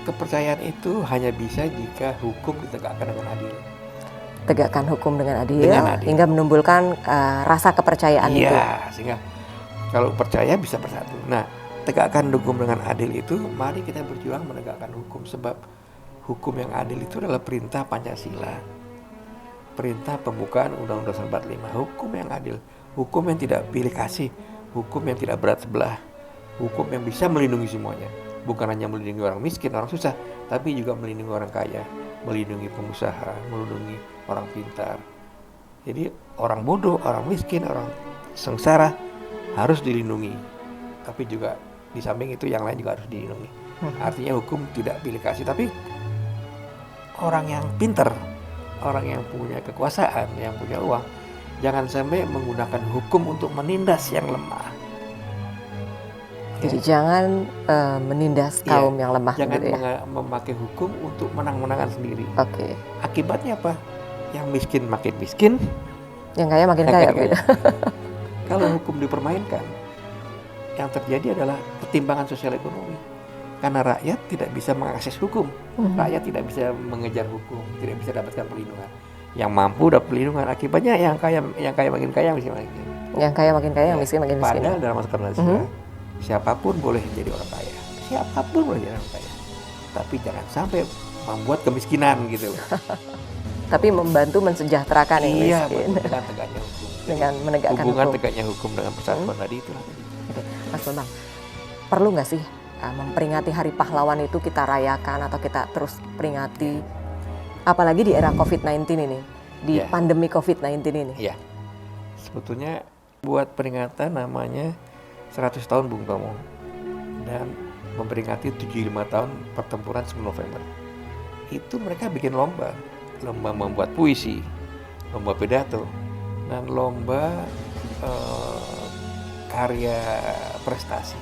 kepercayaan itu hanya bisa jika hukum ditegakkan dengan adil. Tegakkan hukum dengan adil. Hingga menimbulkan rasa kepercayaan itu. Iya, sehingga kalau percaya bisa bersatu. Nah, tegakkan hukum dengan adil itu, mari kita berjuang menegakkan hukum. Sebab hukum yang adil itu adalah perintah Pancasila. Perintah pembukaan Undang-Undang 45. Hukum yang adil, hukum yang tidak pilih kasih, hukum yang tidak berat sebelah, hukum yang bisa melindungi semuanya. Bukan hanya melindungi orang miskin, orang susah, tapi juga melindungi orang kaya, melindungi pengusaha, melindungi orang pintar. Jadi orang bodoh, orang miskin, orang sengsara harus dilindungi. Tapi juga di samping itu yang lain juga harus dilindungi. Artinya hukum tidak pilih kasih, tapi orang yang pintar, orang yang punya kekuasaan, yang punya uang, jangan sampai menggunakan hukum untuk menindas yang lemah. Jadi jangan menindas kaum yang lemah. Jangan gitu ya? memakai hukum untuk menang-menangan sendiri. Oke. Akibatnya apa? Yang miskin makin miskin, yang kaya makin kaya. Kalau hukum dipermainkan, yang terjadi adalah ketimpangan sosial ekonomi. Karena rakyat tidak bisa mengakses hukum, rakyat tidak bisa mengejar hukum, tidak bisa dapatkan perlindungan. Yang mampu dapat perlindungan, akibatnya yang kaya makin kaya, miskin makin miskin. Yang kaya makin kaya, yang miskin makin miskin. Padahal dalam masa Indonesia, siapapun boleh jadi orang kaya, siapapun boleh jadi orang kaya, tapi jangan sampai membuat kemiskinan gitu. Tapi membantu mensejahterakan yang miskin. Iya, dengan tegaknya hukum. Dengan menegakkan hubungan hukum. tegaknya hukum dengan persatuan tadi itulah. Mas Bambang, perlu nggak sih memperingati Hari Pahlawan itu kita rayakan atau kita terus peringati, apalagi di era COVID-19 ini, di pandemi COVID-19 ini? Iya, sebetulnya buat peringatan namanya 100 tahun Bung Tomo dan memperingati 75 tahun pertempuran 10 November. Itu mereka bikin lomba membuat puisi, lomba pidato, dan lomba karya prestasi.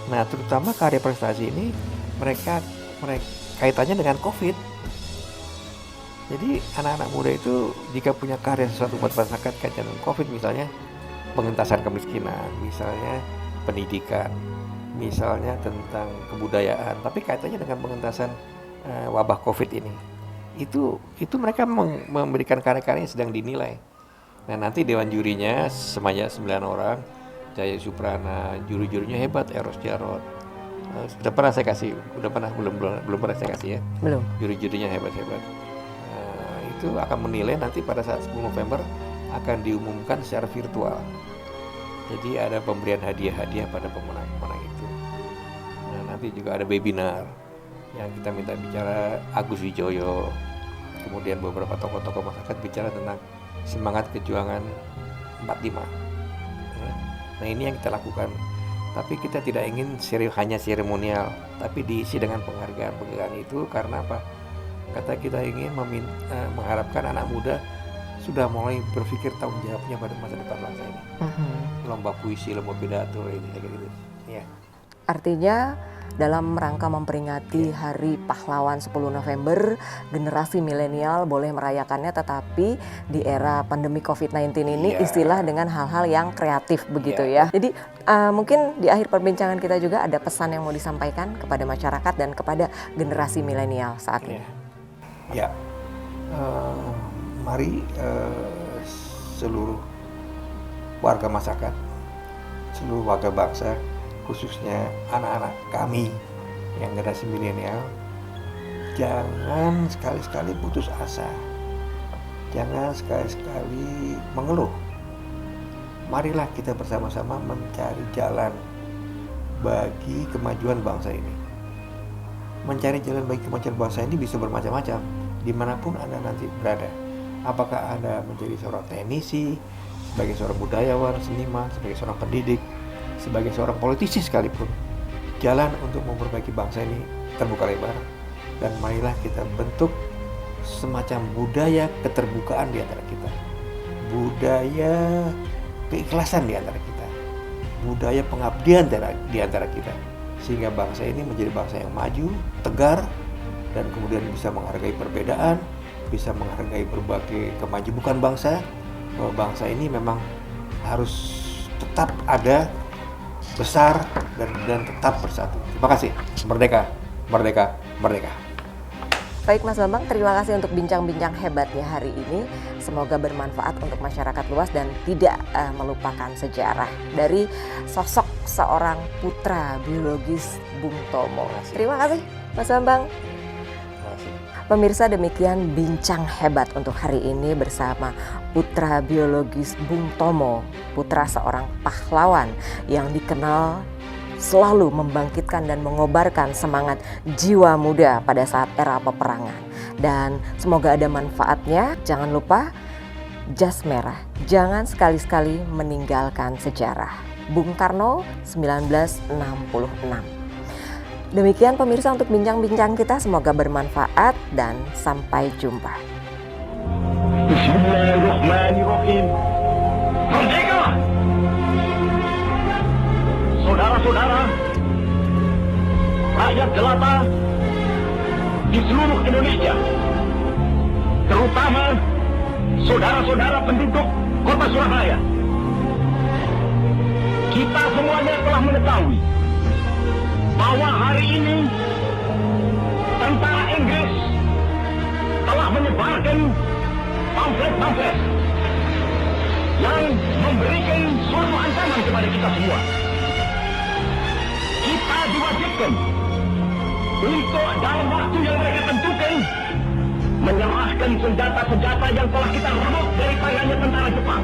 Nah, terutama karya prestasi ini mereka kaitannya dengan COVID. Jadi anak-anak muda itu jika punya karya sesuatu buat masyarakat kaitan dengan COVID, misalnya pengentasan kemiskinan, misalnya pendidikan, misalnya tentang kebudayaan, tapi kaitannya dengan pengentasan wabah COVID ini. Itu mereka memberikan karya-karya yang sedang dinilai. Nah, nanti dewan jurinya semuanya 9 orang, Jaya Suprana, juri-jurinya hebat, Eros Jarot. Udah pernah saya kasih, belum pernah saya kasih ya. Belum. Juri-jurinya hebat-hebat. Itu akan menilai nanti pada saat 10 November akan diumumkan secara virtual. Jadi ada pemberian hadiah-hadiah pada pemenang-pemenang itu. Nah, nanti juga ada webinar. yang kita minta bicara Agus Wijoyo, kemudian beberapa tokoh-tokoh masyarakat bicara tentang semangat perjuangan 45. Nah ini yang kita lakukan, tapi kita tidak ingin hanya seremonial, tapi diisi dengan penghargaan itu karena apa? Kata kita ingin mengharapkan anak muda sudah mulai berpikir tanggung jawabnya pada masa depan bangsa ini. Lomba puisi, lomba pidato, ini kayak gitu. Ya. Artinya dalam rangka memperingati Hari Pahlawan 10 November, generasi milenial boleh merayakannya, tetapi di era pandemi COVID-19 ini istilah dengan hal-hal yang kreatif begitu ya. Jadi mungkin di akhir perbincangan kita juga ada pesan yang mau disampaikan kepada masyarakat dan kepada generasi milenial saat ini. Ya, mari seluruh warga masyarakat, seluruh warga bangsa, khususnya anak-anak kami yang generasi milenial, jangan sekali-sekali putus asa, jangan sekali-sekali mengeluh. Marilah kita bersama-sama mencari jalan bagi kemajuan bangsa ini. Mencari jalan bagi kemajuan bangsa ini bisa bermacam-macam, dimanapun Anda nanti berada. Apakah Anda menjadi seorang teknisi, sebagai seorang budayawan, seniman, sebagai seorang pendidik, sebagai seorang politisi sekalipun, jalan untuk memperbaiki bangsa ini terbuka lebar. Dan marilah kita bentuk semacam budaya keterbukaan di antara kita, budaya keikhlasan di antara kita, budaya pengabdian di antara kita, sehingga bangsa ini menjadi bangsa yang maju, tegar, dan kemudian bisa menghargai perbedaan, bisa menghargai berbagai kemajemukan bangsa, bahwa bangsa ini memang harus tetap ada, besar, dan tetap bersatu. Terima kasih. Merdeka, merdeka, merdeka. Baik Mas Bambang, terima kasih untuk bincang-bincang hebatnya hari ini. Semoga bermanfaat untuk masyarakat luas dan tidak melupakan sejarah dari sosok seorang putra biologis Bung Tomo. Terima kasih Mas Bambang. Pemirsa, demikian bincang hebat untuk hari ini bersama putra biologis Bung Tomo, putra seorang pahlawan yang dikenal selalu membangkitkan dan mengobarkan semangat jiwa muda pada saat era peperangan. Dan semoga ada manfaatnya. Jangan lupa jas merah, jangan sekali-sekali meninggalkan sejarah. Bung Karno 1966. Demikian pemirsa untuk bincang-bincang kita, semoga bermanfaat dan sampai jumpa. Bismillahirrahmanirrahim. Merdeka! Saudara-saudara, rakyat jelata di seluruh Indonesia, terutama saudara-saudara penduduk kota Surabaya, kita semuanya telah mengetahui bahwa hari ini tentara Inggris telah menyebarkan pamflet-pamflet yang memberikan suatu ancaman kepada kita semua. Kita diwajibkan untuk dalam waktu yang mereka tentukan menyerahkan senjata-senjata yang telah kita rebut dari tangannya tentara Jepang.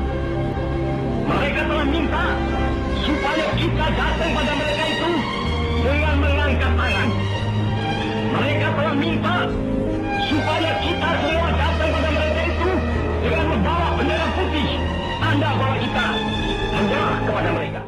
Mereka telah minta supaya kita datang pada mereka itu dengan mengangkat tangan. Mereka telah minta supaya kita semua datang pada mereka itu dengan membawa bendera putih, tanda bahwa kita menyerah kepada mereka.